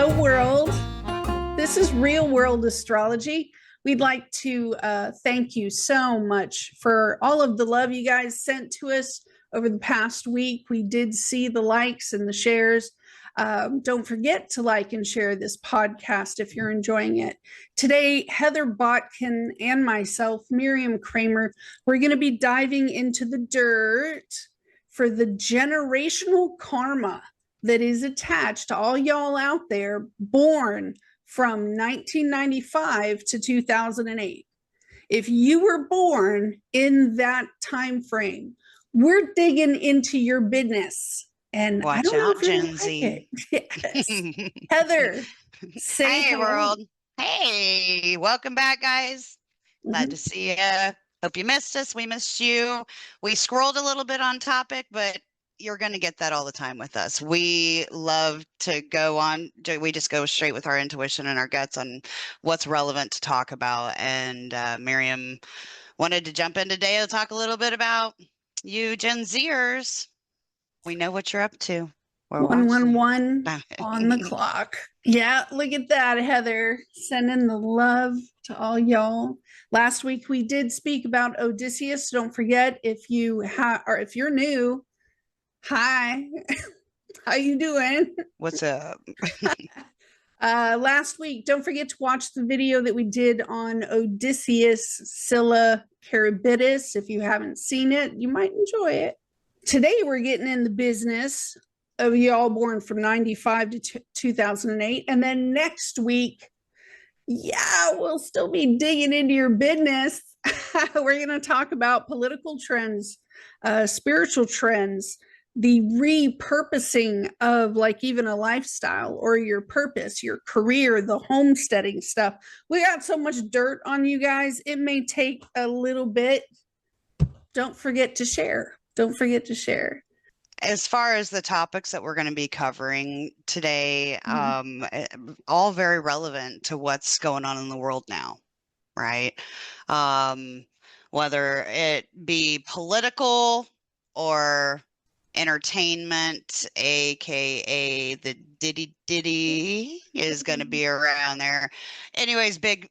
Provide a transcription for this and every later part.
Hello, world. This is Real World Astrology. We'd like to thank you so much for all of the love you guys sent to us over the past week. We did see the likes and the shares. Don't forget to like and share this podcast if you're enjoying it. Today, Heather Botkin and myself, Miriam Kramer, we're going to be diving into the dirt for the generational karma that is attached to all y'all out there born from 1995 to 2008. If you were born in that time frame, we're digging into your business. And watch I don't know out, if you're Gen Z. like it. Yes. Heather, say Hey, hello. world. Hey, welcome back, guys. Glad to see you. Hope you missed us. We missed you. We scrolled a little bit on topic, but you're going to get that all the time with us. We love to go on. We just go straight with our intuition and our guts on what's relevant to talk about. And Miriam wanted to jump in today to talk a little bit about you Gen Zers. We know what you're up to. 111 on the clock. Yeah, look at that, Heather. Sending the love to all y'all. Last week we did speak about Odysseus. Don't forget, if you have or if you're new, hi. How you doing? What's up? Last week, don't forget to watch the video that we did on Odysseus Scylla Charybdis. If you haven't seen it, you might enjoy it. Today we're getting in the business of y'all born from 95 to 2008. And then next week, yeah, we'll still be digging into your business. We're going to talk about political trends, spiritual trends, the repurposing of like even a lifestyle or your purpose, your career, the homesteading stuff. We got so much dirt on you guys. It may take a little bit. Don't forget to share. Don't forget to share. As far as the topics that we're going to be covering today, all very relevant to what's going on in the world now, right? Whether it be political or entertainment, aka the Diddy is going to be around there. Anyways, big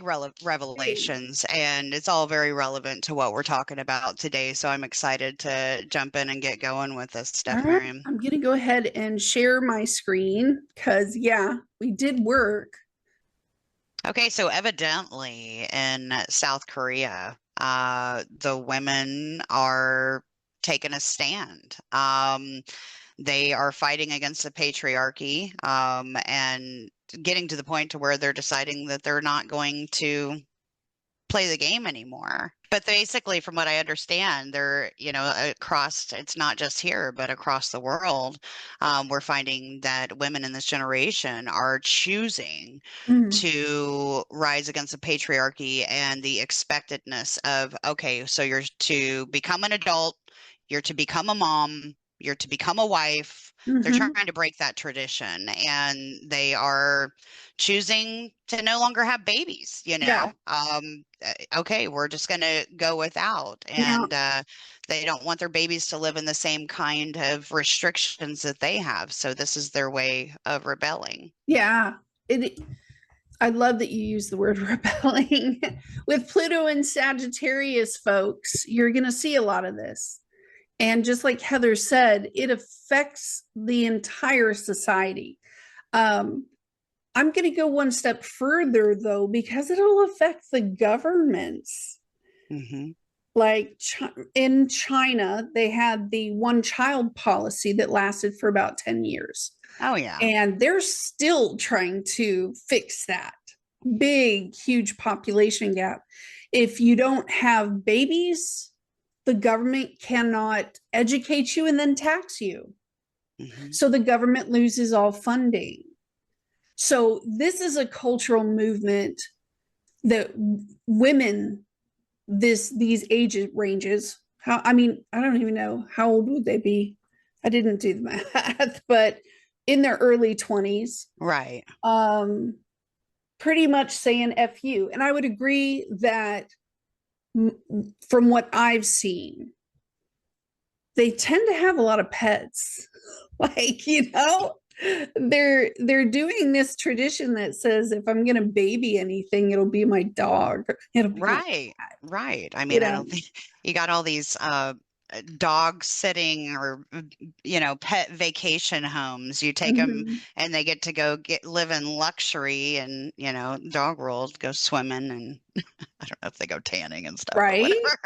revelations, and it's all very relevant to what we're talking about today. So I'm excited to jump in and get going with this stuff, Miriam. I'm going to go ahead and share my screen because, yeah, we did work. Okay, so evidently in South Korea, the women are taking a stand. They are fighting against the patriarchy, and getting to the point to where they're deciding that they're not going to play the game anymore. But basically, from what I understand, they're, across, it's not just here, but across the world, we're finding that women in this generation are choosing to rise against the patriarchy and the expectedness of, okay, so you're to become an adult, you're to become a mom, you're to become a wife. They're trying to break that tradition, and they are choosing to no longer have babies, okay, we're just going to go without. And they don't want their babies to live in the same kind of restrictions that they have. So this is their way of rebelling. Yeah. I love that you use the word rebelling. With Pluto and Sagittarius, folks, you're going to see a lot of this. And just like Heather said, it affects the entire society. I'm going to go one step further, though, because it'll affect the governments. Like in China, they had the one-child policy that lasted for about 10 years. Oh, yeah. And they're still trying to fix that big, huge population gap. If you don't have babies, the government cannot educate you and then tax you. So the government loses all funding. So this is a cultural movement that women, these age ranges, I don't even know, how old would they be? I didn't do the math, but in their early 20s. Right. Pretty much saying F you. And I would agree that from what I've seen, they tend to have a lot of pets. Like, they're doing this tradition that says if I'm gonna baby anything, it'll be my dog. It'll be my Right, right. I you mean, I know. don't think you got all these dog sitting or pet vacation homes. You take them Mhm. and they get to go get live in luxury and dog world, go swimming, and I don't know if they go tanning and stuff, but Right? whatever.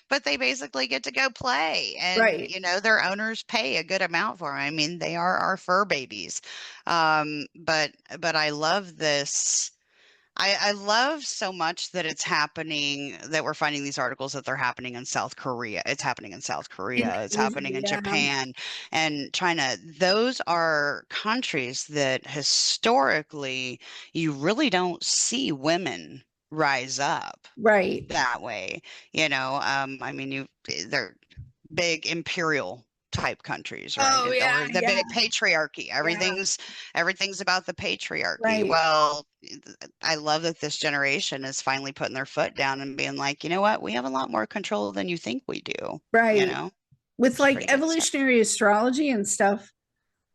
But they basically get to go play, and Right. their owners pay a good amount for them. I mean, they are our fur babies. But I love this. I love so much that it's happening, that we're finding these articles that they're happening in South Korea. It's happening in South In Korea. It's Asia, happening in yeah. Japan and China. Those are countries that historically you really don't see women rise up Right. that way. I mean, they're big imperial type countries, right? Oh yeah, Or the yeah, big patriarchy. yeah. Everything's about the patriarchy. Right. Well, I love that this generation is finally putting their foot down and being like, you know what? We have a lot more control than you think we do, you Right. know? With It's like pretty good stuff. evolutionary astrology and stuff,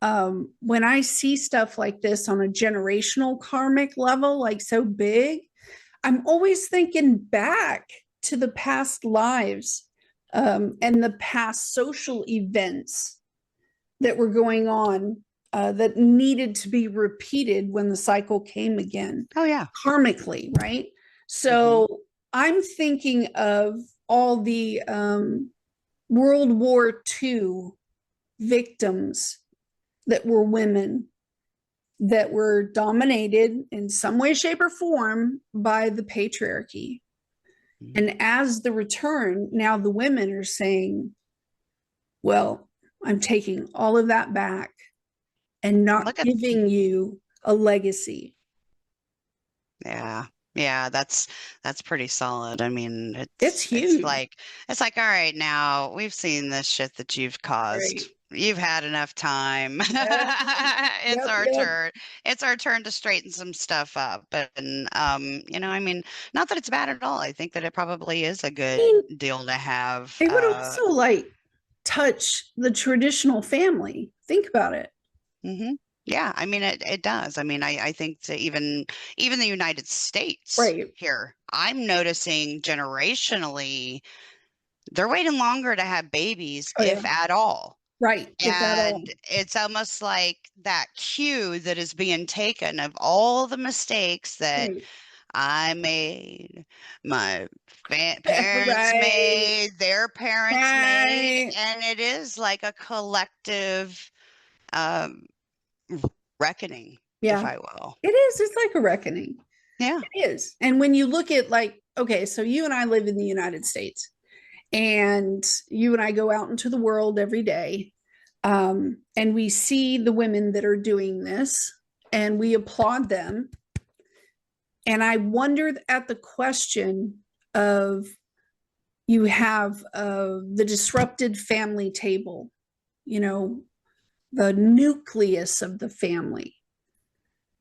when I see stuff like this on a generational karmic level, like so big, I'm always thinking back to the past lives, and the past social events that were going on, that needed to be repeated when the cycle came again, Oh yeah. karmically, right? Hmm. So I'm thinking of all the World War II victims that were women that were dominated in some way, shape, or form by the patriarchy. And as the return, now the women are saying, well, I'm taking all of that back and not Look at giving you a legacy. Yeah. Yeah, that's pretty solid. I mean, It's it's huge. like all right, now we've seen this shit that you've caused. Right. You've had enough time. Yep. It's Yep. our Yep. turn. It's our turn to straighten some stuff up. And I mean, not that it's bad at all. I think that it probably is a I good mean, deal to have. it would also like touch the traditional family. Think about it. Hmm. Yeah, I mean it does. I mean, I think that even the United States Right. here, I'm noticing generationally, they're waiting longer to have babies, Oh, yeah. if at all. Right. If at all. And it's almost like that cue that is being taken of all the mistakes that Right. I made, my parents Right. made, their parents made, Right. and it is like a collective um, reckoning, if Yeah. I will. It is. It's like a reckoning. Yeah. It is. And when you look at like, okay, so you and I live in the United States, and you and I go out into the world every day, and we see the women that are doing this, and we applaud them. And I wondered at the question of, you have the disrupted family table, you know, the nucleus of the family.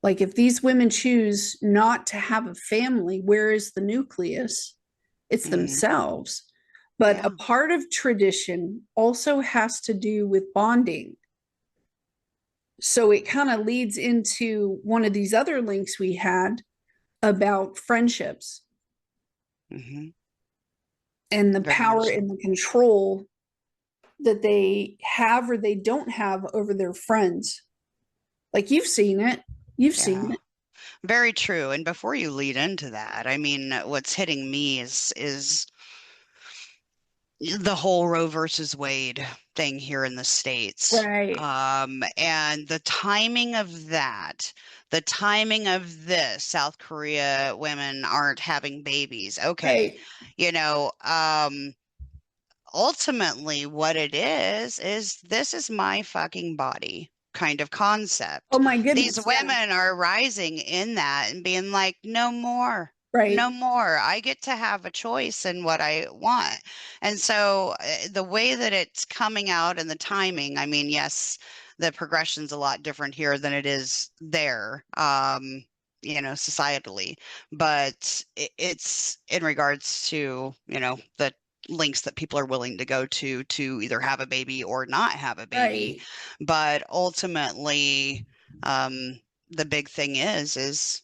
Like if these women choose not to have a family, where is the nucleus? It's Mm, themselves. But a yeah. part of tradition also has to do with bonding. So it kind of leads into one of these other links we had about friendships Hmm. and the Very much power so. and the control that they have or they don't have over their friends. Like you've seen it. You've seen Yeah. it. Very true. And before you lead into that, I mean, what's hitting me is the whole Roe versus Wade thing here in the States. Right. And the timing of that, the timing of this, South Korea women aren't having babies. Okay. Right. You know, ultimately what it is this is my fucking body kind of Oh concept. my These goodness. Yeah. women are rising in that and being like, no more. No Right. more. I get to have a choice in what I want. And so the way that it's coming out and the timing, I mean, yes, the progression's a lot different here than it is there, societally, but it's in regards to, the lengths that people are willing to go to either have a baby or not have a baby. Right. But ultimately, the big thing is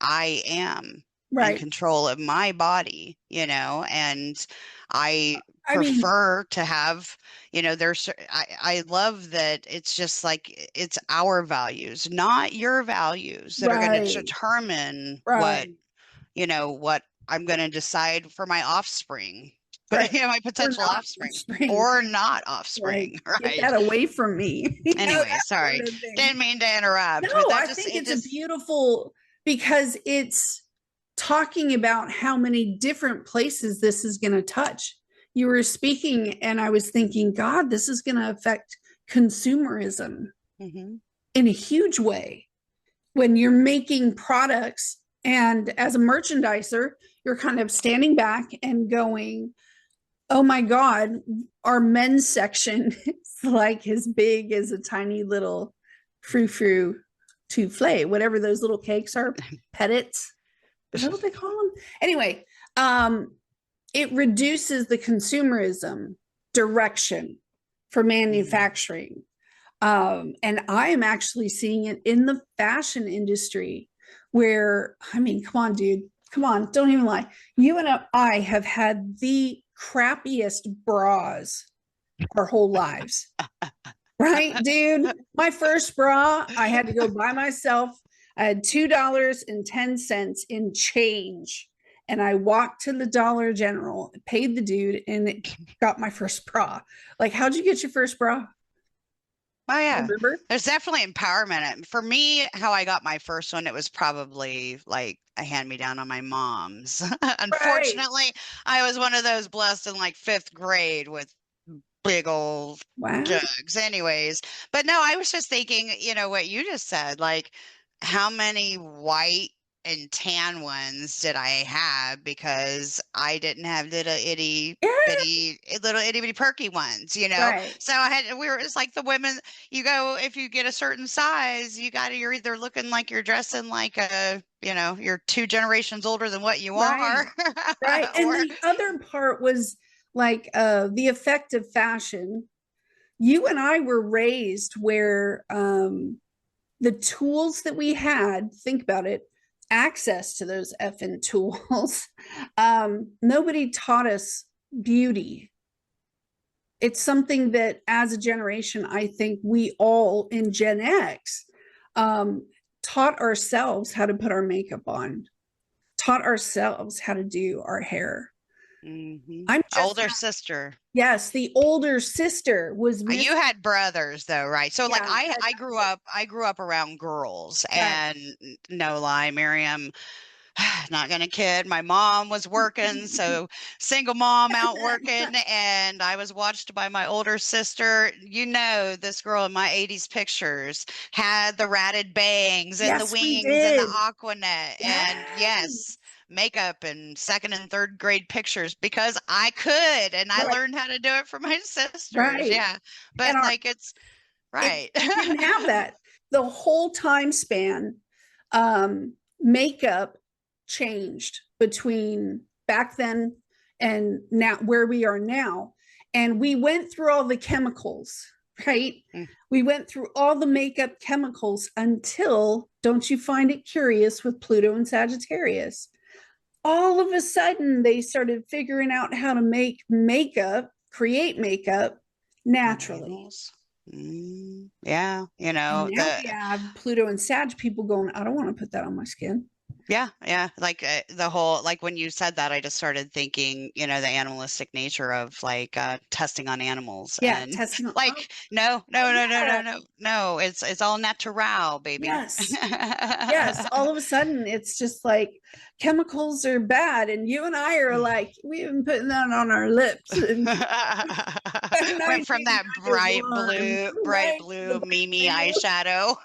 I am in Right. control of my body, and I I mean, prefer to have, I love that it's just like it's our values, not your values that are going to right. determine Right. what I'm going to decide for my offspring, Right. my Or potential not offspring offspring. or not Right. offspring, Get right? that away from me. Anyway, That sorry. sort of thing. Didn't mean to interrupt, but No, that I just, think it it's a just, beautiful because it's talking about how many different places this is going to touch. You were speaking, and I was thinking, God, this is going to affect consumerism mhm. in a huge way when you're making products. And as a merchandiser, you're kind of standing back and going, oh my God, our men's section is like as big as a tiny little frou frou souffle, whatever those little cakes are, petits. Is that what they call them? Anyway, um, it reduces the consumerism direction for manufacturing. And I am actually seeing it in the fashion industry where, I mean, come on, dude, come on, don't even lie. You and I have had the crappiest bras our whole lives, right, dude? My first bra, I had to go buy myself. I had $2.10 in change. And I walked to the Dollar General, paid the dude, and got my first bra. Like, how'd you get your first bra? Oh yeah. Remember? There's definitely empowerment. And for me, how I got my first one, it was probably like a hand me down on my mom's. Right. Unfortunately, I was one of those blessed in like fifth grade with big old Wow. jugs. Anyways, but no, I was just thinking, what you just said, like how many white and tan ones did I have because I didn't have Yeah. little itty bitty perky ones, Right. So it's like the women, if you get a certain size, you're either looking like you're dressing like you're two generations older than what you Right. are, Right. And or the other part was like the effect of fashion. You and I were raised where the tools that we had, think about it, access to those effing tools. Nobody taught us beauty. It's something that as a generation, I think we all in Gen X um, taught ourselves how to put our makeup on, taught ourselves how to do our hair. I'm just older sister. yes, the older sister was You missing. had brothers though, right? So like Yeah, I grew up around girls, right. and no lie, Miriam, not gonna kid, my mom was working, so single mom out working, and I was watched by my older sister. This girl in my 80s pictures had the ratted bangs and the Yes, we wings and the did. aquanet, and Yes. yes, makeup in second and third grade pictures because I could, and I Right, learned how to do it for my sisters. right. Yeah, And but our like it's it right. we didn't have that. The whole time span, makeup changed between back then and now where we are now. And we went through all the chemicals, right? Mm. We went through all the makeup chemicals until, don't you find it curious with Pluto and Sagittarius? All of a sudden, they started figuring out how to make makeup, create makeup On naturally. animals. Yeah, And now we have Pluto and Sag people going, I don't want to put that on my skin. yeah, like the whole, like when you said that, I just started thinking, the animalistic nature of like testing on animals, Yeah, and testing. Oh, like no, no, no, no, yeah. no, no, no, it's all natural, baby. Yes. Yes. All of a sudden, it's just like chemicals are bad. And you and I are like, we've been putting that on our lips since Went from that 1991. bright Right. The blue bright Mimi blue. eyeshadow.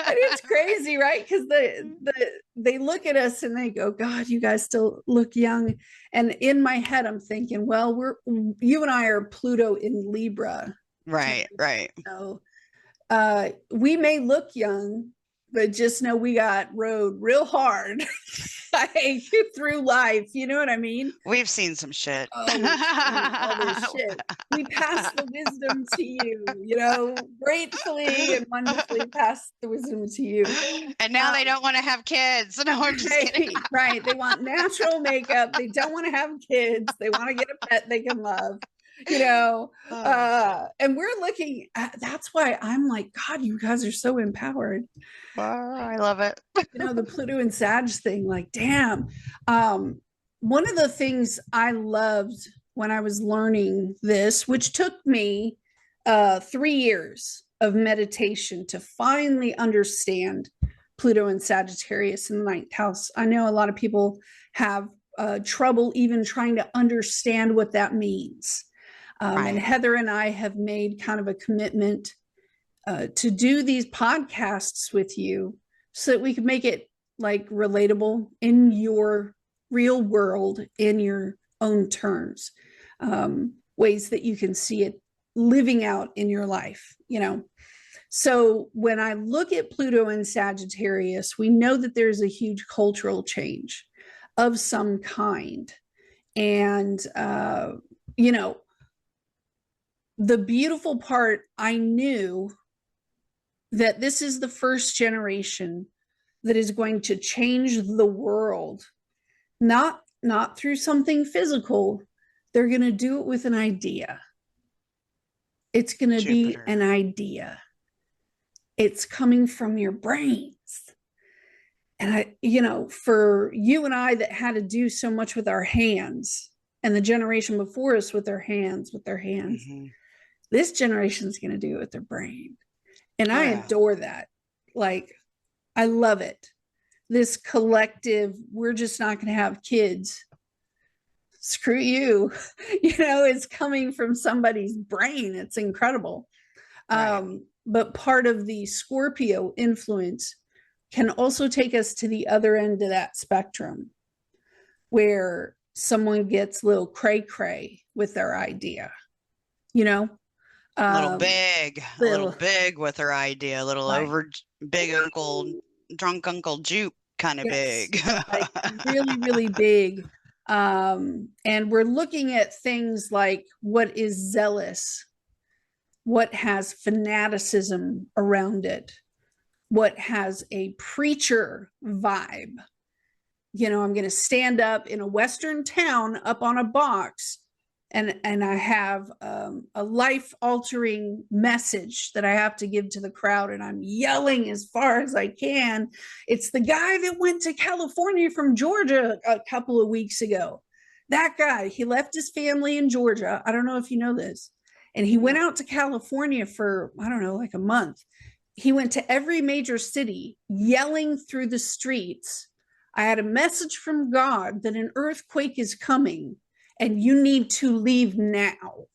And it's crazy, right? Because they look at us and they go, God, you guys still look young. And in my head, I'm thinking, well, you and I are Pluto in Libra. Right, right. So we may look young, but just know we got rode real hard. like through life. You know what I mean? We've seen some shit. Oh, we've seen all this shit. We pass the wisdom to you, gratefully and wonderfully pass the wisdom to you. And now they don't want to have kids. No, I'm just kidding. Right. They want natural makeup. They don't want to have kids. They want to get a pet they can love, and we're looking at, that's why I'm like, God, you guys are so empowered. I love it. The Pluto and Sag thing, like, damn. One of the things I loved when I was learning this, which took me 3 years of meditation to finally understand Pluto and Sagittarius in the ninth house. I know a lot of people have trouble even trying to understand what that means. Right. And Heather and I have made kind of a commitment to do these podcasts with you so that we can make it like relatable in your real world, in your own terms, ways that you can see it living out in your life, So when I look at Pluto and Sagittarius, we know that there's a huge cultural change of some kind. And, the beautiful part, I knew that this is the first generation that is going to change the world, not through something physical. They're going to do it with an idea. It's going to be an idea. It's coming from your brains. And for you and I that had to do so much with our hands, and the generation before us with their hands, mm-hmm. This generation is going to do it with their brain. And I adore that. Like, I love it. This collective, we're just not going to have kids. Screw you. It's coming from somebody's brain. It's incredible. Right. But part of the Scorpio influence can also take us to the other end of that spectrum, where someone gets a little cray-cray with their idea, a little big with her idea, a little over big drunk Uncle Jupe kind of big. Like really, really big. And we're looking at things like what is zealous, what has fanaticism around it, what has a preacher vibe. I'm going to stand up in a Western town up on a box, and I have a life-altering message that I have to give to the crowd, and I'm yelling as far as I can. It's the guy that went to California from Georgia a couple of weeks ago. That guy, he left his family in Georgia. I don't know if you know this. And he went out to California for, I don't know, like a month. He went to every major city yelling through the streets, I had a message from God that an earthquake is coming and you need to leave now.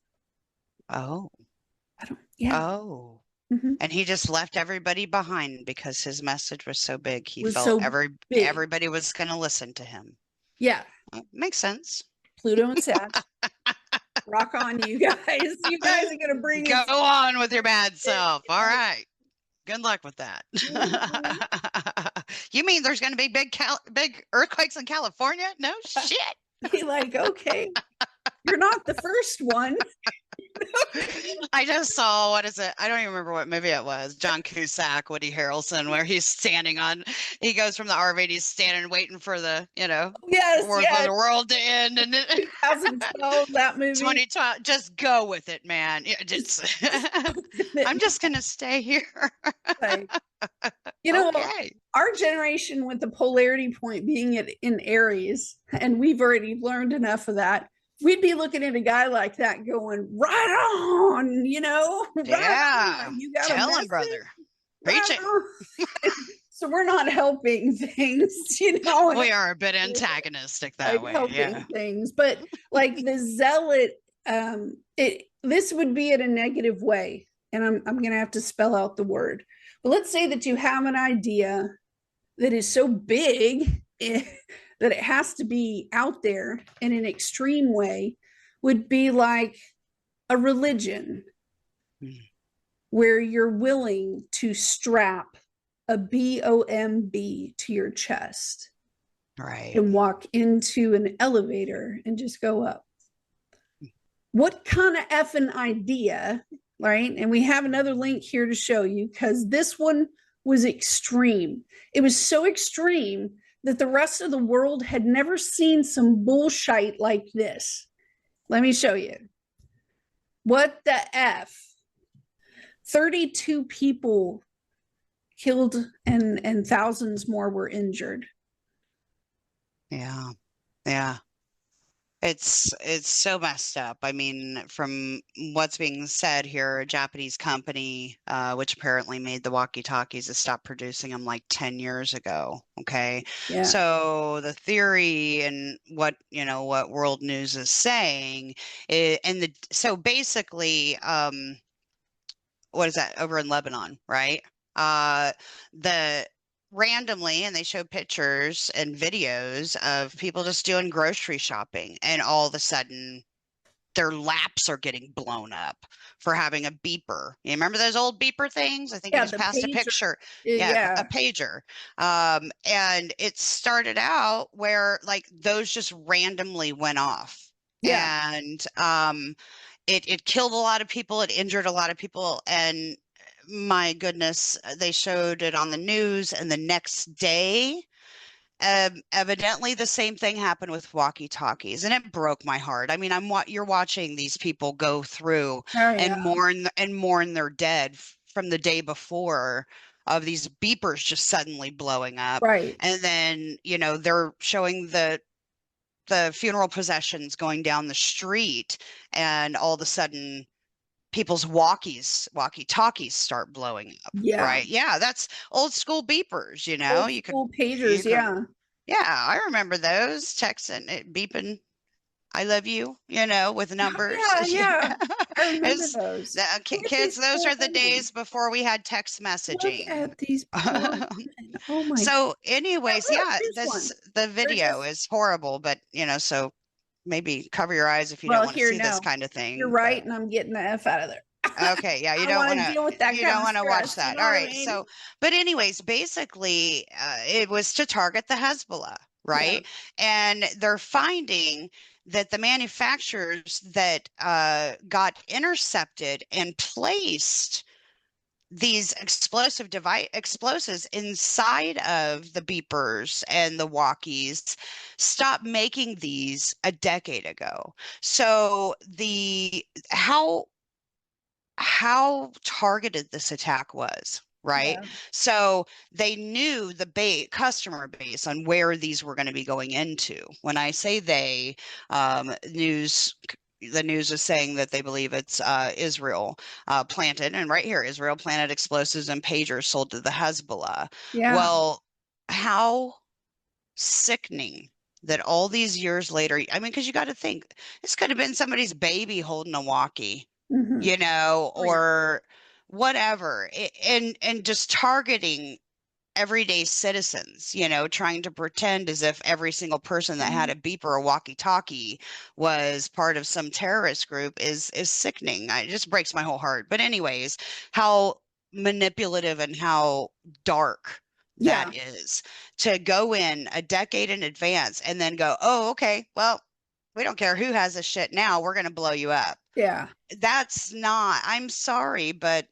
Oh. Oh. Mm-hmm. And he just left everybody behind because his message was so big. He felt everybody was going to listen to him. Yeah. Makes sense. Pluto and Sag. Rock on, you guys. You guys are going to bring Go on with your bad self. All right. Good luck with that. Mm-hmm. You mean there's going to be big earthquakes in California? No shit. Be like, okay, you're not the first one. I just saw, what is it? I don't even remember what movie it was. John Cusack, Woody Harrelson, where he's he goes from the RV, he's standing waiting for the, the world to end. And 2012, that movie. 2012, just go with it, man. I'm just going to stay here. Okay. Our generation with the polarity point being in Aries, and we've already learned enough of that. We'd be looking at a guy like that going, right on, Yeah. On. You got Tell him, brother. Preach it. So we're not helping things, We are a bit antagonistic that way. Yeah. Things, but like the zealot, this would be in a negative way. And I'm going to have to spell out the word. But let's say that you have an idea that is so big that it has to be out there in an extreme way, would be like a religion where you're willing to strap a BOMB to your chest. Right. and walk into an elevator and just go up. What kind of effing idea, right? And we have another link here to show you because this one was extreme. It was so extreme that the rest of the world had never seen some bullshit like this. Let me show you. What the F? 32 people killed and thousands more were injured. Yeah. Yeah. It's so messed up. I mean, from what's being said here, a Japanese company, which apparently made the walkie-talkies, has stopped producing them like 10 years ago. Okay. Yeah. So the theory and what, what world news is saying so basically, what is that over in Lebanon, right? The randomly, and they show pictures and videos of people just doing grocery shopping, and all of a sudden their laps are getting blown up for having a beeper. You remember those old beeper things? I think you just passed a picture. Yeah, a pager. And it started out where like those just randomly went off. Yeah. And it killed a lot of people, it injured a lot of people, and my goodness, they showed it on the news, and the next day, evidently the same thing happened with walkie-talkies, and it broke my heart. I mean, you're watching these people go through and mourn their dead from the day before of these beepers just suddenly blowing up. Right. And then, they're showing the funeral processions going down the street, and all of a sudden people's walkie-talkies start blowing up. Yeah. Right. Yeah, that's old school beepers, Old school pagers, yeah. Yeah, I remember those, texting it, beeping I love you, with numbers. Yeah. I remember those. Kids, those are the days before we had text messaging. Look at these poor women. Oh my. So anyways, yeah, the video just... is horrible, but so maybe cover your eyes if you don't want to see this kind of thing. You're right, and I'm getting the F out of there. Okay, yeah, you don't want to deal with that. You don't want to watch that. All right. I mean? So, but anyways, basically, it was to target the Hezbollah, right? Yeah. And they're finding that the manufacturers that got intercepted and placed these explosives inside of the beepers and the walkies stopped making these a decade ago. So how targeted this attack was, right? Yeah. So they knew the customer base on where these were going to be going into. When I say they, the news is saying that they believe it's Israel planted, and right here, Israel planted explosives and pagers sold to the Hezbollah. Yeah. Well, how sickening that all these years later, I mean, because you got to think, this could have been somebody's baby holding a walkie. Mm-hmm. Or whatever, and just targeting everyday citizens, trying to pretend as if every single person that had a beeper or walkie-talkie was part of some terrorist group is sickening. It just breaks my whole heart. But anyways, how manipulative and how dark that is, to go in a decade in advance and then go, oh, okay, well, we don't care who has this shit now, we're going to blow you up. Yeah. That's not, I'm sorry, but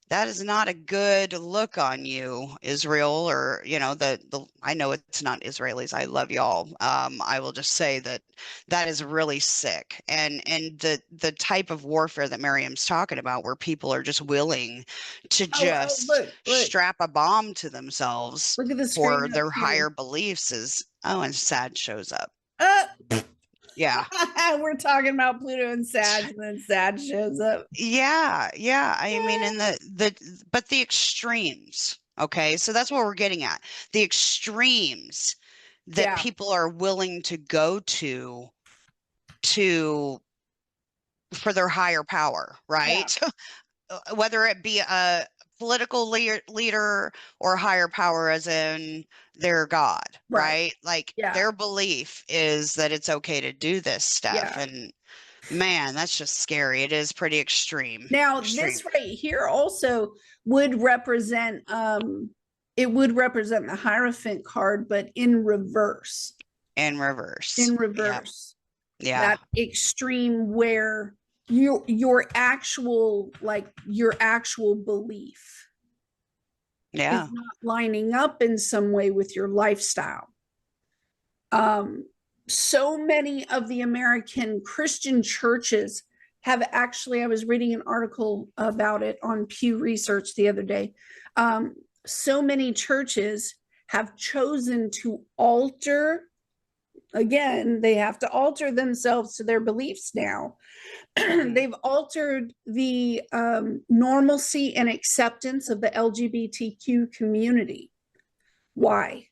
that is not a good look on you, Israel, or, I know it's not Israelis. I love y'all. I will just say that is really sick. And the type of warfare that Miriam's talking about, where people are just willing to look. Strap a bomb to themselves for their higher beliefs and Sad shows up. Yeah. We're talking about Pluto and Sag, and then Sag shows up. Yeah. I mean, and but the extremes. Okay. So that's what we're getting at. The extremes that people are willing to go to for their higher power, right? Yeah. Whether it be a political leader or higher power, as in their God, right? Like their belief is that it's okay to do this stuff. And man, that's just scary. It is pretty extreme. Now, this right here also would represent it would represent the Hierophant card, but in reverse. In reverse. In Yeah. reverse. Yeah. That extreme where your actual belief Yeah. is not lining up in some way with your lifestyle. So many of the American Christian churches have actually, I was reading an article about it on Pew Research the other day. So many churches have chosen to alter, again, they have to alter themselves to their beliefs now. They've altered the normalcy and acceptance of the LGBTQ community. Why?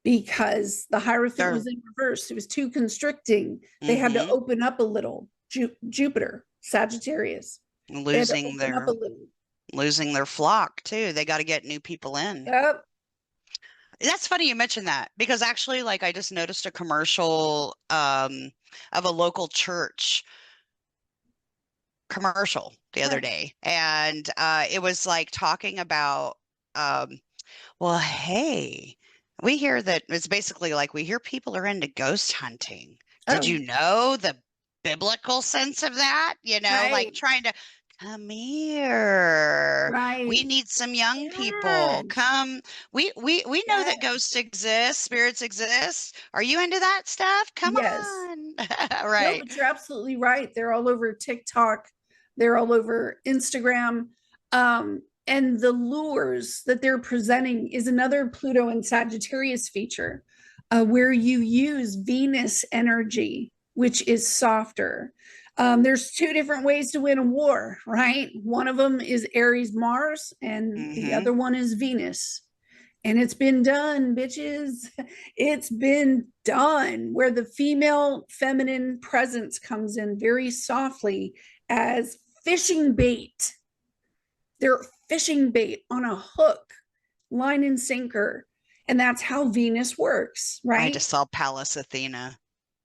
Because the Hierophant was in reverse. It was too constricting. They had to open up a little. Jupiter, Sagittarius. Losing their flock too. They got to get new people in. Yep. That's funny you mentioned that, because actually, like, I just noticed a commercial of a local church commercial the other day, and it was like talking about well, hey, we hear that it's basically like we hear people are into ghost hunting. Did you know the biblical sense of that? You know, like trying to come here. Right. We need some young people. Come. We know that ghosts exist, spirits exist. Are you into that stuff? Come on. Right. No, but you're absolutely right. They're all over TikTok. They're all over Instagram. And the lures that they're presenting is another Pluto and Sagittarius feature, where you use Venus energy, which is softer. There's two different ways to win a war, right? One of them is Aries Mars, and the other one is Venus. And it's been done, bitches. It's been done, where the female feminine presence comes in very softly as fishing bait. They're fishing bait on a hook, line and sinker. And that's how Venus works, right? I just saw Pallas Athena.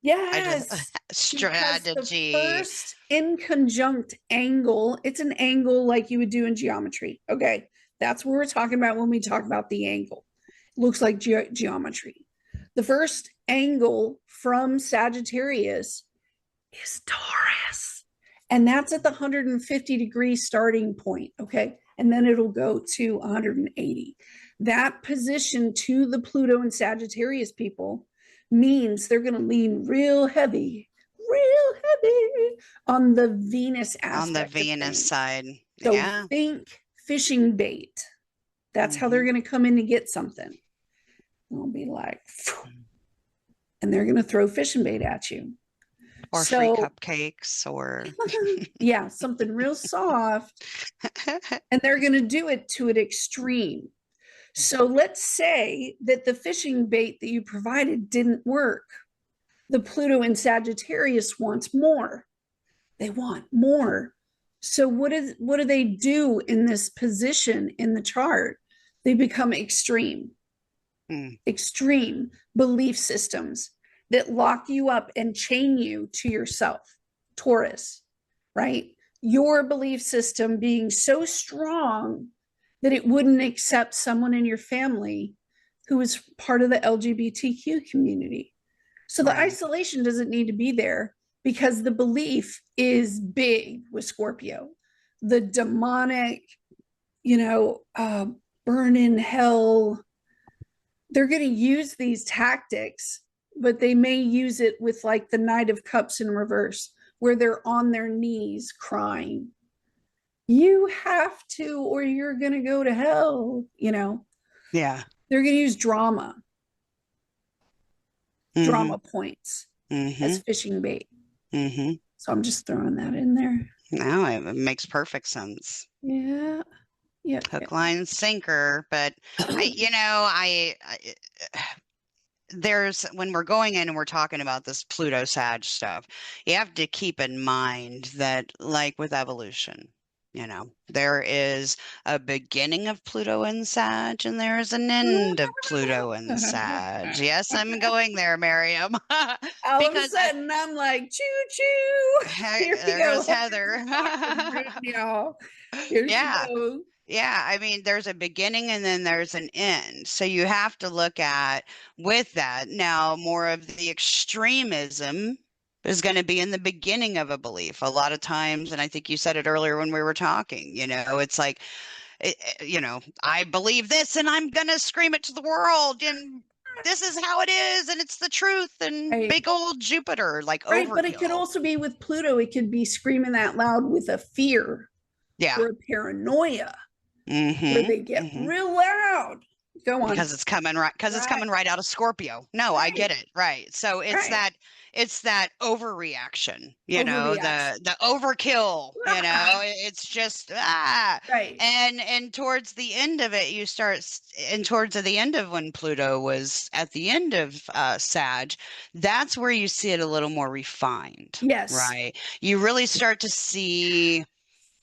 Yes. Strategy. The first in conjunct angle, it's an angle like you would do in geometry. Okay. That's what we're talking about when we talk about the angle. It looks like geometry. The first angle from Sagittarius is Taurus. And that's at the 150-degree starting point. Okay. And then it'll go to 180. That position to the Pluto and Sagittarius people means they're going to lean real heavy on the Venus aspect. On the Venus side. So think fishing bait. That's how they're going to come in to get something. They'll be like, and they're going to throw fishing bait at you. Or free cupcakes, or yeah, something real soft. And they're going to do it to an extreme. So let's say that the fishing bait that you provided didn't work. The Pluto in Sagittarius wants more. They want more. So what do they do in this position in the chart? They become extreme. Extreme belief systems that lock you up and chain you to yourself. Taurus, right? Your belief system being so strong that it wouldn't accept someone in your family who is part of the LGBTQ community. So the isolation doesn't need to be there, because the belief is big with Scorpio. The demonic, burn in hell. They're going to use these tactics, but they may use it with like the Knight of Cups in reverse, where they're on their knees crying. You have to, or you're going to go to hell, Yeah. They're going to use drama points as fishing bait. So I'm just throwing that in there. No, it makes perfect sense. Yeah. Yeah. Hook, line, sinker. But there's, when we're going in and we're talking about this Pluto Sag stuff, you have to keep in mind that, like with evolution, there is a beginning of Pluto and Sag, and there is an end of Pluto and Sag. Yes, I'm going there, Miriam. All of a sudden, I'm like, choo choo. There goes Heather. Here she goes. Yeah, I mean, there's a beginning and then there's an end. So you have to look at with that. Now, more of the extremism is going to be in the beginning of a belief. A lot of times, and I think you said it earlier when we were talking, it's like, I believe this and I'm going to scream it to the world and this is how it is and it's the truth and Right. big old Jupiter, like Right. But it could overkill. also be with Pluto, it could be screaming that loud with a fear Yeah. or a paranoia where Mm-hmm. they get Mm-hmm. real loud. Go on. Because it's coming right out of Scorpio. No, I get it. Right. So Right. it's that overreaction, Overreaction. the overkill, it's just Right. and towards the end of it and towards the end of when Pluto was at the end of Sag, that's where you see it a little more refined, Yes. right? You really start to see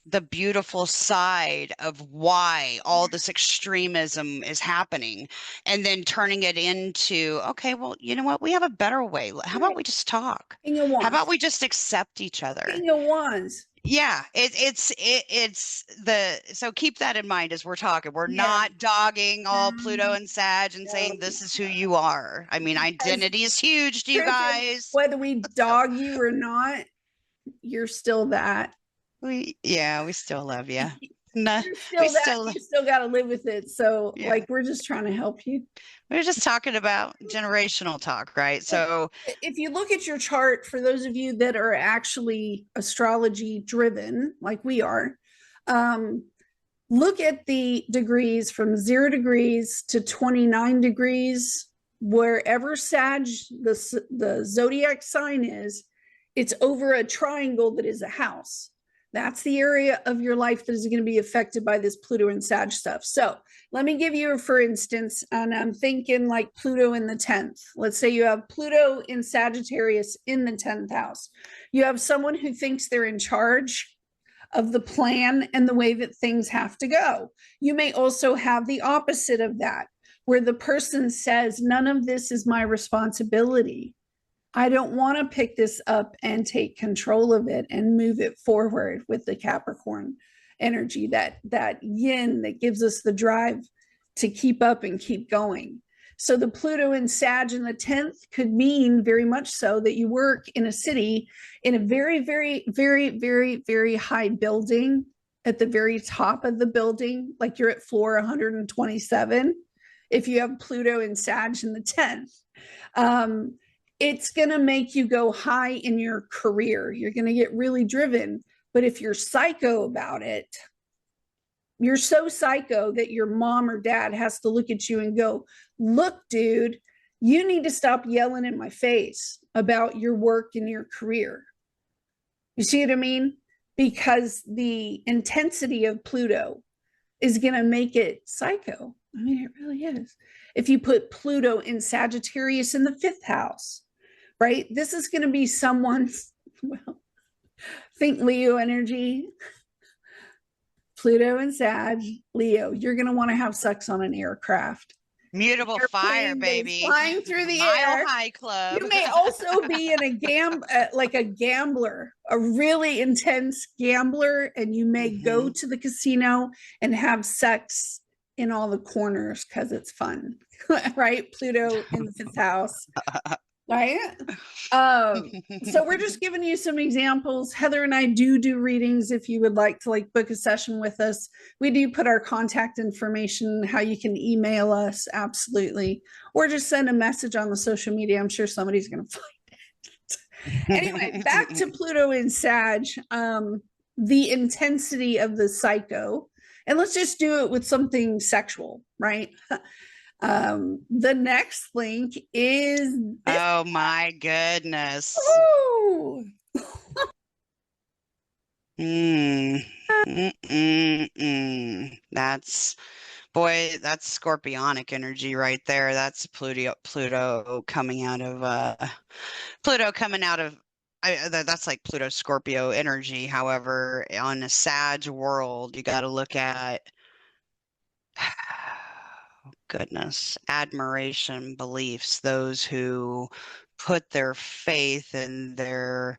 the beautiful side of why all this extremism is happening and then turning it into, okay, well, you know what? We have a better way. How about Right. we just talk? King of How about Wands. we just accept each other? King of Wands. Yeah, it's the so keep that in mind as we're talking. We're Yeah. not dogging all Pluto No, and Sag and no, saying this is who no. you are. I mean, Because identity is huge to you truth is, guys. whether we So dog you or not, you're still that. we still love you. No, You're we still that. still You still got to live with it. So, yeah. like, we're just trying to help you. We are just talking about generational talk, right? So, If you look at your chart, for those of you that are actually astrology driven, like we are, um, look at the degrees from 0 degrees to 29 degrees. Wherever Sag, the zodiac sign is, it's over a triangle that is a house. That's the area of your life that is going to be affected by this Pluto and Sag stuff. So let me give you, for instance, and I'm thinking like Pluto in the 10th. Let's say you have Pluto in Sagittarius in the 10th house. You have someone who thinks they're in charge of the plan and the way that things have to go. You may also have the opposite of that, where the person says, none of this is my responsibility. I don't want to pick this up and take control of it and move it forward with the Capricorn energy, that yin that gives us the drive to keep up and keep going. So the Pluto and Sag in the 10th could mean very much so that you work in a city in a very, very, very, very, very high building at the very top of the building, like you're at floor 127. If you have Pluto and Sag in the 10th, it's going to make you go high in your career. You're going to get really driven. But if you're psycho about it, you're so psycho that your mom or dad has to look at you and go, look, dude, you need to stop yelling in my face about your work and your career. You see what I mean? Because the intensity of Pluto is going to make it psycho. I mean, it really is. If you put Pluto in Sagittarius in the 5th house, right? This is going to be someone, well, think Leo energy, Pluto and Sag, Leo, you're going to want to have sex on an aircraft. mutable fire, baby. Flying through the Mile air. High Club. You may also be in like a gambler, a really intense gambler, and you may go to the casino and have sex in all the corners because it's fun, right? Pluto in the 5th house. Right. So we're just giving you some examples. Heather and I do readings. If you would like to like book a session with us, we do put our contact information, how you can email us, absolutely, or just send a message on the social media. I'm sure somebody's going to find it. Anyway, back to Pluto in Sag, the intensity of the psycho, and let's just do it with something sexual, right? The next link is this. Oh my goodness. Ooh. That's scorpionic energy right there. That's Pluto coming out of that's like Pluto Scorpio energy. However, on a Sag world, you got to look at goodness, admiration, beliefs, those who put their faith in their,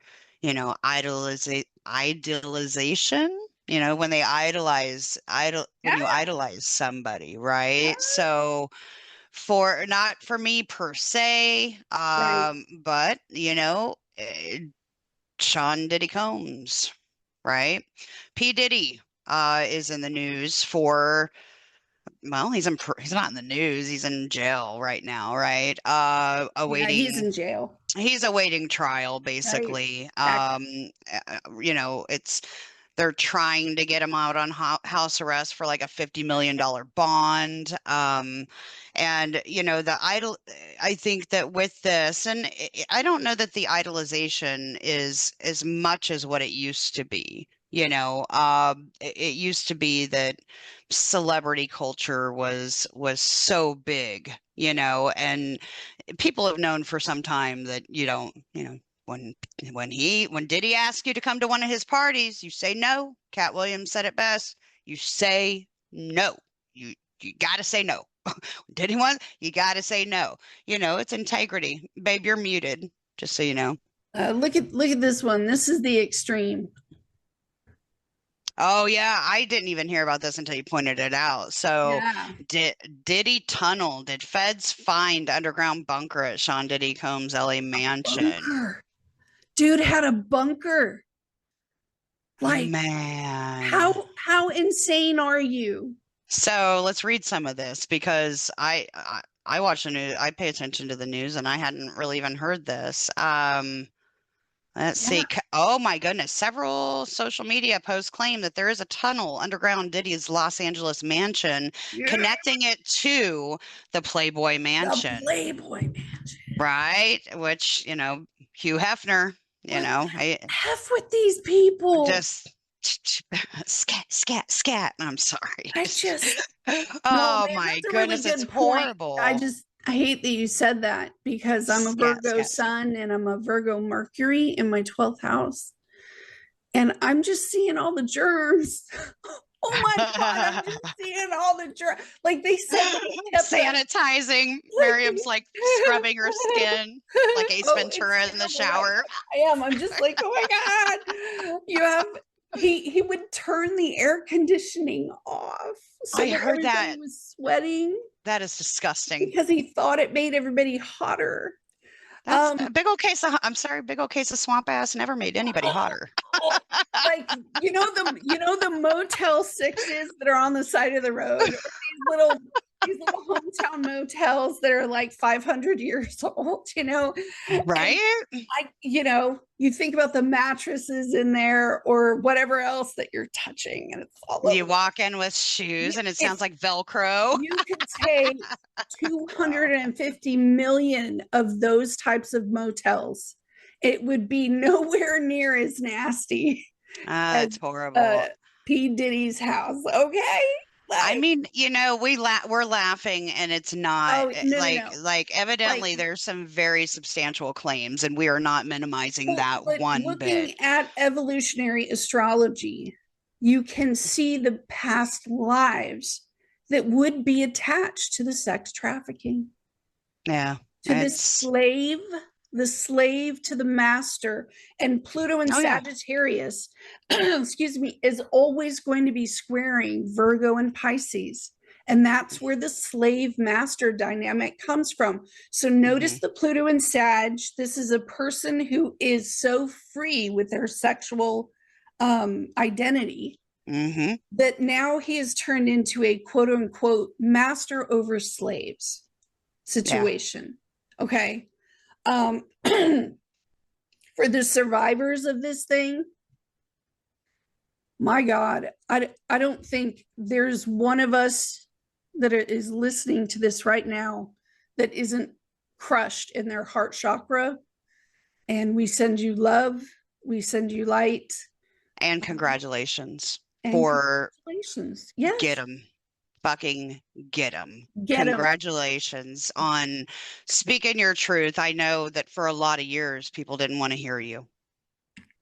idealization when they when you Yeah. idolize somebody, right? So not for me per se, Right. but Sean Diddy Combs, right? P. Diddy is in the news for, well, he's not in the news, he's in jail right now, right? Yeah, he's in jail. He's awaiting trial, Right. basically. Exactly. It's they're trying to get him out on house arrest for like a $50 million bond. And I think that with this, and I don't know that the idolization is as much as what it used to be. It used to be that celebrity culture was so big, and people have known for some time that you don't, when when Diddy asks you to come to one of his parties, you say no. Cat Williams said it best. You say no. You got to say no. Diddy want, you got to say no. It's integrity. Babe, you're muted, just so you know. Look at this one. This is the extreme. Oh yeah, I didn't even hear about this until you pointed it out. So, Yeah. Diddy tunnel? Did feds find underground bunker at Sean Diddy Combs' LA mansion? Bunker. Dude had a bunker. Like, Man. how insane are you? So let's read some of this because I watch the news. I pay attention to the news, and I hadn't really even heard this. Let's Yeah. see. Oh my goodness. Several social media posts claim that there is a tunnel underground Diddy's Los Angeles mansion, Yeah. connecting it to the Playboy The mansion, Playboy Mansion. right? Which, Hugh Hefner, What I the F with these people? just scat, scat, scat. I'm sorry. I just, no, Oh man, my that's a really goodness, it's good point. horrible. I hate that you said that because I'm a Scat, Virgo scat, scat. sun and I'm a Virgo Mercury in my 12th house. And I'm just seeing all the germs. Oh my God, I'm just seeing all the germs. Like they said, they kept Sanitizing. like, Miriam's like scrubbing her skin like Ace oh, it's Ventura in the terrible right shower. now. I am. I'm just like, oh my God. You have he would turn the air conditioning off so I that heard everybody that. was sweating That is disgusting. because he thought it made everybody hotter. That's Um, a big old case of, I'm sorry, big old case of swamp ass never made anybody hotter. like the Motel Sixes that are on the side of the road, these little hometown motels that are like 500 years old, and Right? you think about the mattresses in there or whatever else that you're touching, and it's all You over. walk in with shoes and it If sounds like Velcro. you could take 250 million of those types of motels, it would be nowhere near as nasty Ah, as it's horrible. P. Diddy's house. Okay. I Like, mean, we're laughing and it's not oh, no, no, like no. Like, evidently there's some very substantial claims and we are not minimizing well, that but one bit. looking at evolutionary astrology, you can see the past lives that would be attached to the sex trafficking, Yeah, to it's the slave to the master. And Pluto and oh yeah. Sagittarius, excuse me, is always going to be squaring Virgo and Pisces. And that's where the slave master dynamic comes from. So notice Hmm. the Pluto and Sag. This is a person who is so free with their sexual identity Hmm. that now he is turned into a quote unquote master over slaves Yeah. situation. Okay. For the survivors of this thing, my God, I don't think there's one of us that is listening to this right now that isn't crushed in their heart chakra. And we send you love, we send you light, And congratulations and for congratulations. get Yes, them. Fucking get them. get them. Congratulations on speaking your truth. I know that for a lot of years, people didn't want to hear you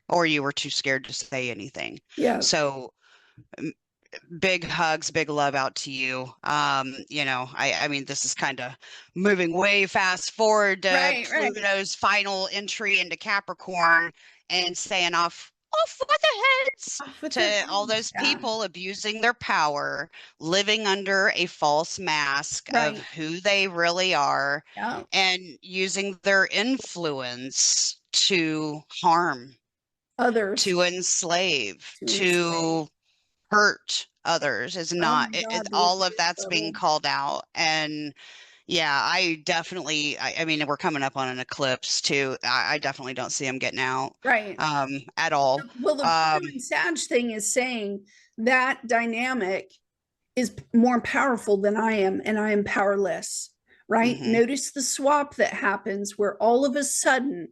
or you were too scared to say anything. Yeah. So big hugs, big love out to you. I mean, this is kind of moving way fast forward to Right. Pluto's final entry into Capricorn and saying off off with the heads Off with their to all heads. those Yeah. people abusing their power, living under a false mask of Right. who they really are, Yeah. and using their influence to harm, Others to enslave, to enslave. to hurt others is Oh not my it, God, the all of abuse that's being level. called out. And yeah, I definitely, I mean, we're coming up on an eclipse too. I definitely don't see him getting out Right. at all. Well, the Pluto Um, and Sag thing is saying that dynamic is more powerful than I am, and I am powerless. Right. mhm. Notice the swap that happens where all of a sudden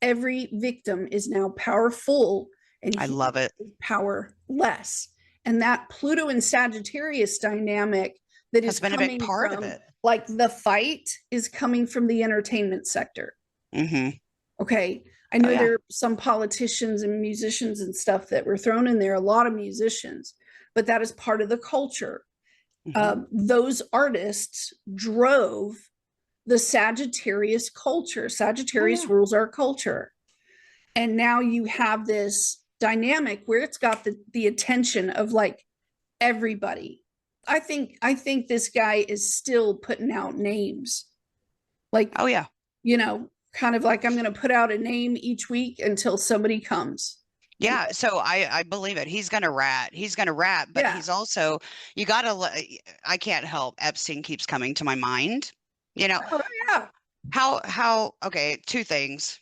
every victim is now powerful and I he love it. is powerless. And that Pluto and Sagittarius dynamic that Has is been a big coming part of from, it. like, the fight is coming from the entertainment sector. Hmm. Okay. I Oh know yeah. there are some politicians and musicians and stuff that were thrown in there, a lot of musicians, but that is part of the culture. Hmm. Those artists drove the Sagittarius culture. Oh Sagittarius yeah. rules our culture. And now you have this dynamic where it's got the attention of, like, everybody. I think this guy is still putting out names. Like, Oh yeah. kind of like, I'm going to put out a name each week until somebody comes. Yeah, so I believe it. He's gonna rat. He's gonna rat, but Yeah. he's also, you gotta I can't help, Epstein keeps coming to my mind. You know, Oh, yeah. how okay, two things.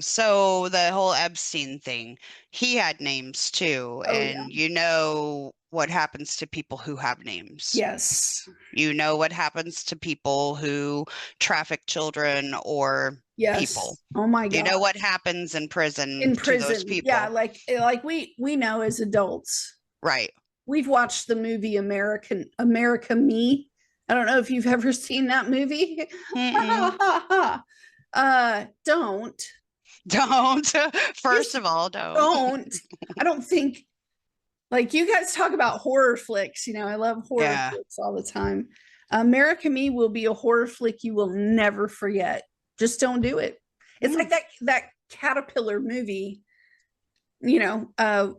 So the whole Epstein thing, he had names too, Oh, yeah. and you know what happens to people who have names. Yes. You know what happens to people who traffic children or people. Yes. Oh my You God. know what happens in prison In to those prison. Yeah, people. like we know as adults. Right. We've watched the movie America Me. I don't know if you've ever seen that movie. Mm-mm. Don't. Don't. First Just of all, don't. don't. I don't think, like, you guys talk about horror flicks. I love horror Yeah. flicks all the time. America Me will be a horror flick you will never forget. Just don't do it. It's Mm. like that caterpillar movie. You know, uh,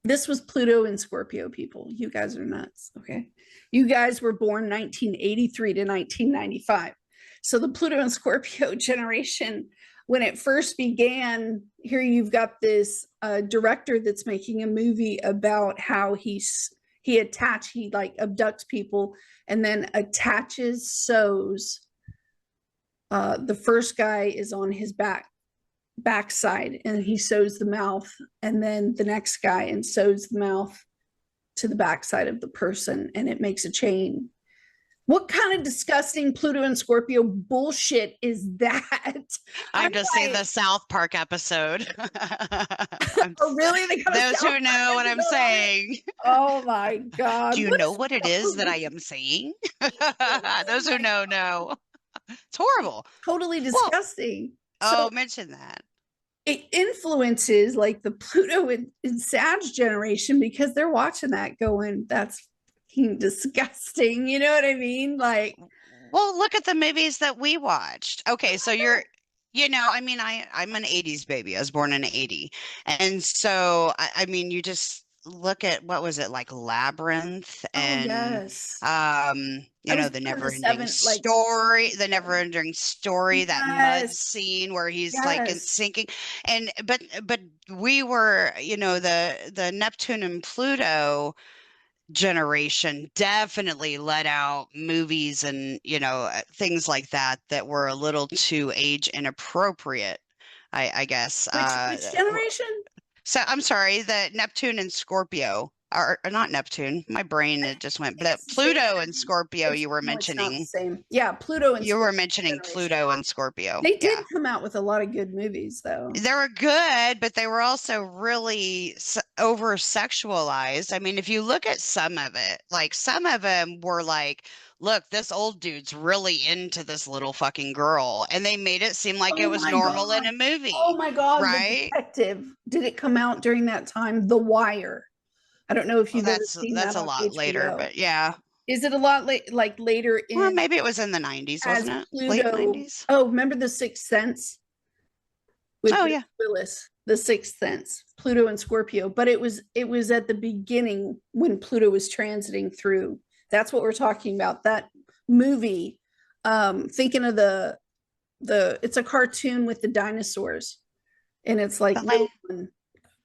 this was Pluto and Scorpio, people. You guys are nuts. Okay. You guys were born 1983 to 1995. So the Pluto and Scorpio generation, when it first began, here you've got this director that's making a movie about how he like abducts people and then attaches sews. The first guy is on his backside and he sews the mouth, and then the next guy and sews the mouth to the backside of the person, and it makes a chain. What kind of disgusting Pluto and Scorpio bullshit is that? I'm I've just seen the like, South Park episode. oh really? They got a Those South who Park know what I'm episode on it? saying. Oh my Do God. you What know is what it is wrong that with I am saying? oh Those who my know, God. know. It's horrible. Totally Well, disgusting. So oh, mention that. it influences, like, the Pluto and Sag generation because they're watching that going, that's fucking disgusting. You know what I mean? Like, Well, look at the movies that we watched. Okay, so I mean, I'm an 80s baby. I was born in 80. And so, I mean, you just look at what was it like Labyrinth oh and yes. I was the born in the never-ending seven, like, story, that mud yes, scene where he's like in yes. sinking. And but we were, the Neptune and Pluto generation definitely let out movies and things like that were a little too age inappropriate, I guess. Which generation? So I'm sorry, the Neptune and Scorpio, or not Neptune, my brain, it just went, I think but it's the same Pluto and generation. Scorpio It's no, it's not the mentioning same. Yeah, Pluto and you were Scorpio mentioning generation. Pluto and Scorpio. They did Yeah. come out with a lot of good movies, though. They were good, but they were also really over sexualized. I mean, if you look at some of it, like some of them were like, look, this old dude's really into this little fucking girl. And they made it seem like it Oh was my normal in God. a Oh movie, my God. The right? Detective. Did it come out during that time? The Wire. I don't know if Well, you've ever seen that's that a on lot later, HBO. but yeah. Is it a lot like later Well, in, maybe it was in the 90s, as wasn't it? Late Pluto? 90s? Oh, remember The Sixth Sense with Oh, Bruce yeah. Willis? the sixth sense, Pluto and Scorpio, but it was at the beginning when Pluto was transiting through. That's what we're talking about. That movie, thinking of the it's a cartoon with the dinosaurs, and it's like The land.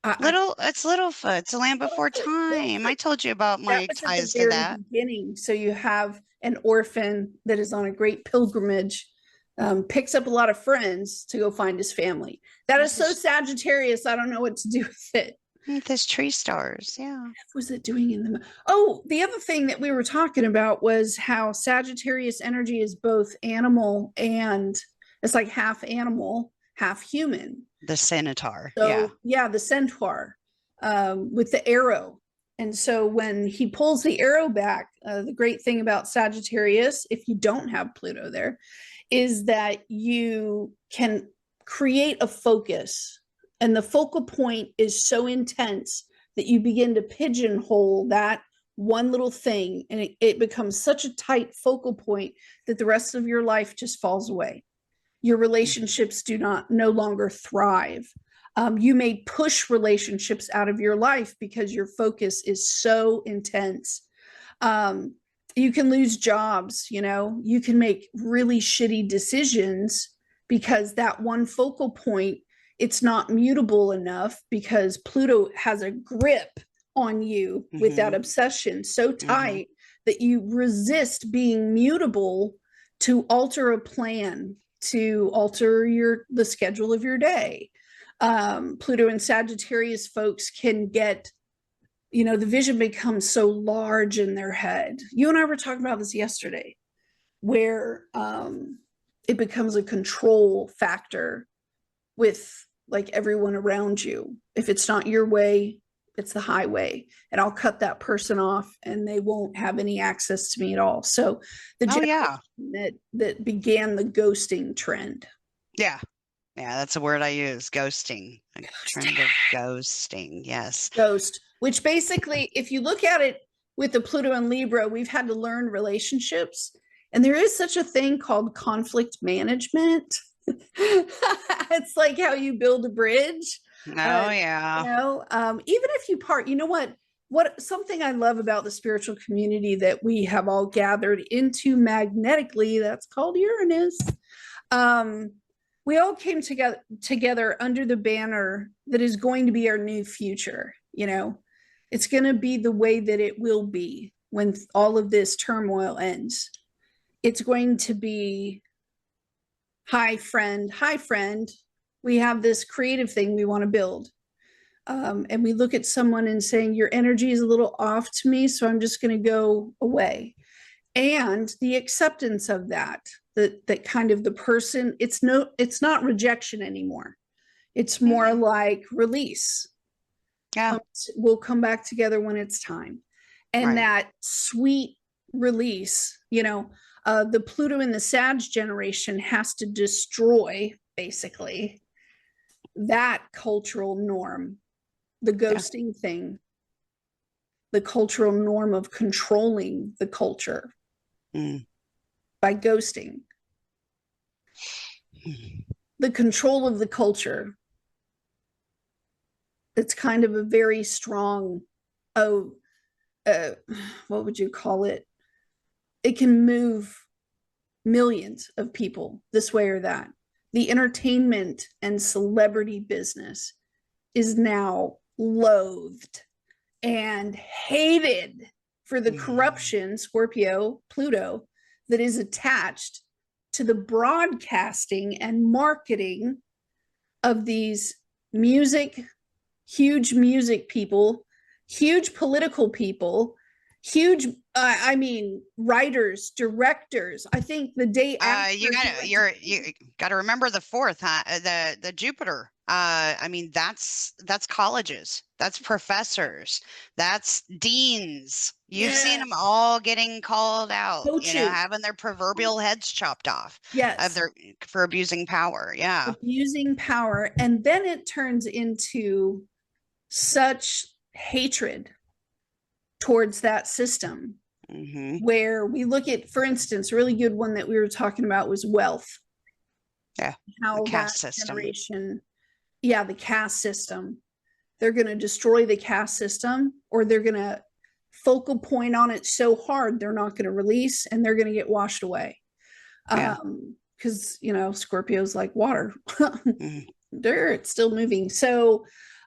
It's Littlefoot. It's a Land Before Time. I told you about that my was at the ties to very that. beginning. So you have an orphan that is on a great pilgrimage, picks up a lot of friends to go find his family. That is so Sagittarius. I don't know what to do with it. There's tree stars. Yeah. What was it doing in the? Oh, the other thing that we were talking about was how Sagittarius energy is both animal and it's like half animal, half human. The centaur. So yeah, the centaur, with the arrow. And so when he pulls the arrow back, the great thing about Sagittarius, if you don't have Pluto there, is that you can create a focus. And the focal point is so intense that you begin to pigeonhole that one little thing, and it becomes such a tight focal point that the rest of your life just falls away. Your relationships do not no longer thrive. You may push relationships out of your life because your focus is so intense. You can lose jobs, you can make really shitty decisions because that one focal point, it's not mutable enough because Pluto has a grip on you with that obsession so tight that you resist being mutable to alter a plan, to alter the schedule of your day. Pluto and Sagittarius folks can get, the vision becomes so large in their head. You and I were talking about this yesterday, where it becomes a control factor with like everyone around you. If it's not your way, it's the highway, and I'll cut that person off and they won't have any access to me at all. So the generation that began the ghosting trend. Yeah, that's a word I use, ghosting. A trend of ghosting. Yes. Ghost, which basically, if you look at it with the Pluto and Libra, we've had to learn relationships, and there is such a thing called conflict management. It's like how you build a bridge. Even if you part, what something I love about the spiritual community that we have all gathered into magnetically, that's called Uranus. We all came together under the banner that is going to be our new future. It's going to be the way that it will be when all of this turmoil ends. It's going to be, hi friend, we have this creative thing we want to build. And we look at someone and saying, your energy is a little off to me, so I'm just going to go away. And the acceptance of that kind of the person, it's not rejection anymore. It's more like release. Yeah. We'll come back together when it's time. And that sweet release, the Pluto in the Sag generation has to destroy basically that cultural norm, the ghosting thing, the cultural norm of controlling the culture by ghosting. The control of the culture. It's kind of a very strong, what would you call it? It can move millions of people this way or that. The entertainment and celebrity business is now loathed and hated for the corruption, Scorpio, Pluto, that is attached to the broadcasting and marketing of these huge music people, huge political people, huge writers, directors. I think the day after you gotta remember the fourth, the Jupiter. That's colleges, that's professors, that's deans. You've seen them all getting called out, having their proverbial heads chopped off for abusing power. Abusing power. And then it turns into such hatred towards that system, where we look at, for instance, a really good one that we were talking about was wealth. How the caste that system generation yeah, the caste system. They're going to destroy the caste system, or they're going to focal point on it so hard they're not going to release, and they're going to get washed away. Yeah. Because Scorpio's like water. Mhm. It's still moving. So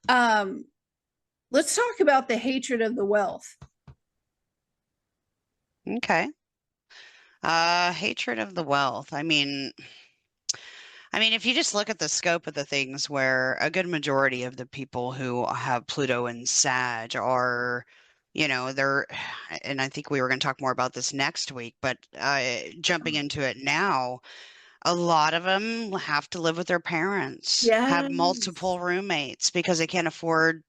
let's talk about the hatred of the wealth. Okay. Hatred of the wealth. I mean, if you just look at the scope of the things, where a good majority of the people who have Pluto and Sag are, they're, and I think we were going to talk more about this next week, but jumping into it now, a lot of them have to live with their parents, have Yes. multiple roommates because they can't afford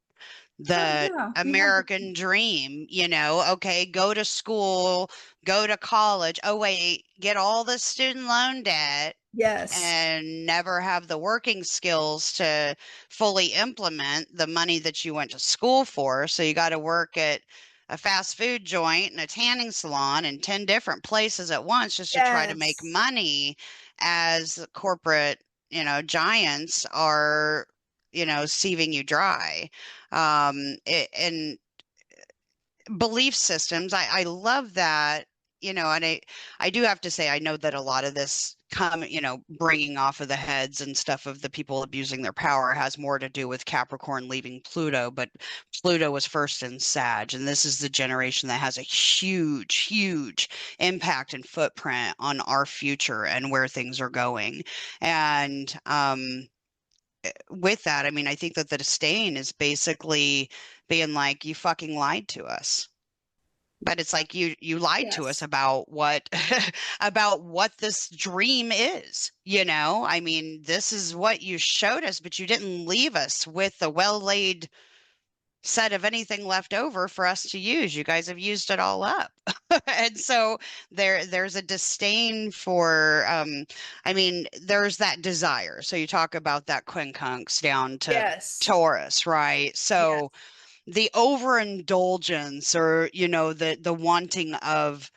Oh the yeah, we have. American dream, okay, go to school, go to college. Oh, wait, get all the student loan debt Yes. and never have the working skills to fully implement the money that you went to school for. So you got to work at a fast food joint and a tanning salon and 10 different places at once just to try to make Yes. money, as corporate, giants are, sieving you dry. And belief systems. I love that, and I do have to say, I know that a lot of this bringing off of the heads and stuff of the people abusing their power has more to do with Capricorn leaving Pluto, but Pluto was first in Sag, and this is the generation that has a huge, huge impact and footprint on our future and where things are going. And with that, I mean, I think that the disdain is basically being like, you fucking lied to us. But it's like you lied to us Yes. about what about what this dream is, I mean, this is what you showed us, but you didn't leave us with a well-laid set of anything left over for us to use. You guys have used it all up. And so there's a disdain for I mean, there's that desire. So you talk about that quincunx down to Yes. Taurus, right? Yes. So the overindulgence, or the wanting of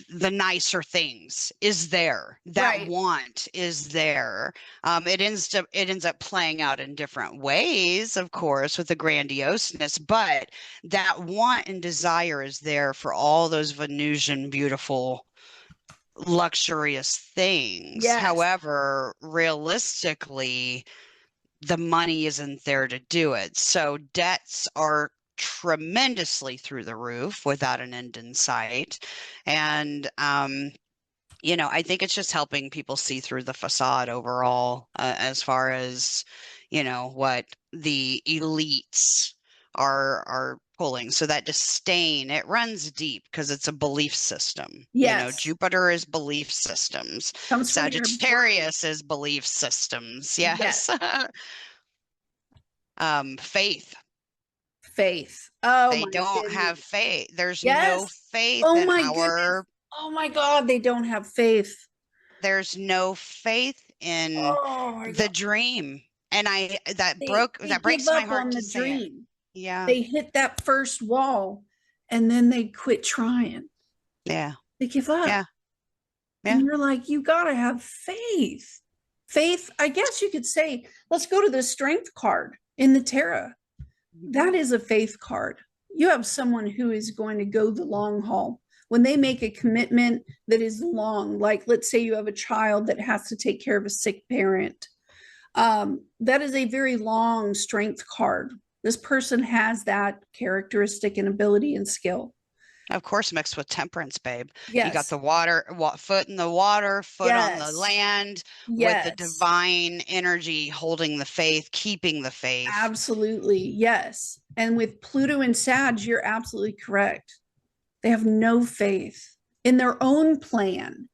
the nicer things is there. That Right. want is there. It ends up playing out in different ways, of course, with the grandioseness, but that want and desire is there for all those Venusian beautiful luxurious things. Yes. However, realistically, the money isn't there to do it. So debts are tremendously through the roof without an end in sight. And I think it's just helping people see through the facade overall, as far as, what the elites are pulling. So that disdain, it runs deep because it's a belief system. Yes. Jupiter is belief systems. Comes from your brain. Sagittarius is belief systems. Yes. Yes. Faith. Faith. Oh They my don't have goodness. faith. There's no Yes. faith Oh in my goodness. our Oh my God. They don't have faith. there's no faith in Oh my the God. dream. And They that give breaks my up heart on to the say it. dream. Yeah. They hit that first wall and then they quit trying. Yeah. They give up. Yeah. Yeah. And you're like, you got to have faith. Faith, I guess you could say, let's go to the strength card in the tarot. That is a faith card. You have someone who is going to go the long haul. When they make a commitment that is long, like let's say you have a child that has to take care of a sick parent, that is a very long strength card. This person has that characteristic and ability and skill. Of course, mixed with temperance, babe. You got Yes. the water, foot in the water, foot on the Yes. land, with the Yes. divine energy holding the faith, keeping the faith. Absolutely. Yes. And with Pluto and Sag, you're absolutely correct. They have no faith in their own plan.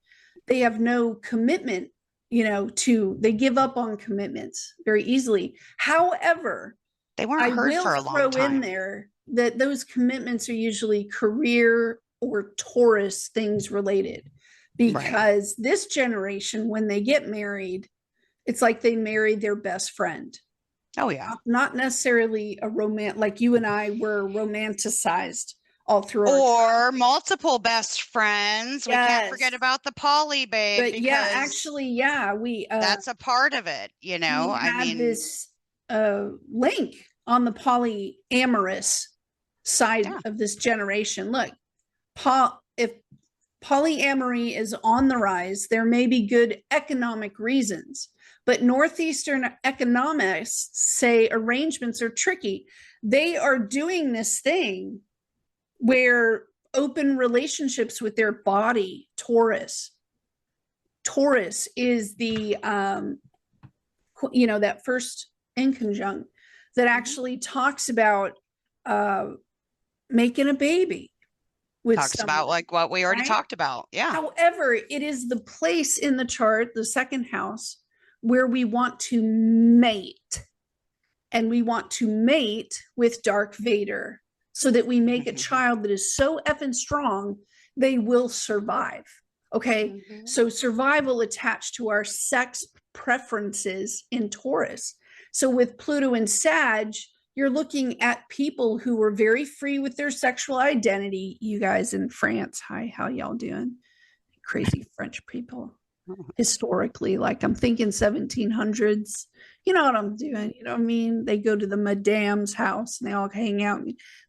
They have no commitment, they give up on commitments very easily. However, They weren't I heard will for a long throw in time. there that those commitments are usually career or Taurus things related, Right. because this generation, when they get married, it's like they married their best friend. Oh, yeah. Not necessarily a romance, like you and I were romanticized all through our Or childhood. multiple best friends. We can't forget Yes. about the poly, babe, But yeah, because actually, yeah, that's a part of it, we I had mean, this link on the polyamorous side Yeah. of this generation. Look, if polyamory is on the rise, there may be good economic reasons, but Northeastern economists say arrangements are tricky. They are doing this thing where open relationships with their body, Taurus is the that first inconjunct that actually talks about making a baby with Talks someone, about like what we already right? talked about. Yeah. However, it is the place in the chart, the second house, where we want to mate. And we want to mate with Dark Vader so that we make a child that is so effing strong, they will survive. Okay. So survival attached to our sex preferences in Taurus. So with Pluto and Sag, you're looking at people who were very free with their sexual identity. You guys in France, hi, how y'all doing? Crazy French people. Historically, like I'm thinking 1700s. You know what I'm doing? You know what I mean? They go to the madame's house and they all hang out.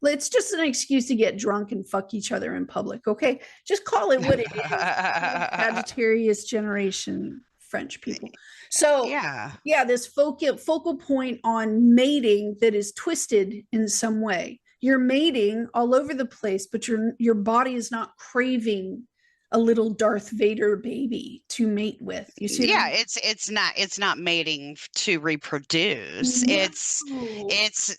It's just an excuse to get drunk and fuck each other in public. Okay, just call it what it is. Sagittarius generation French people. So yeah, this focal point on mating that is twisted in some way. You're mating all over the place, but your body is not craving a little Darth Vader baby to mate with. You see? Yeah, it's not mating to reproduce. No. It's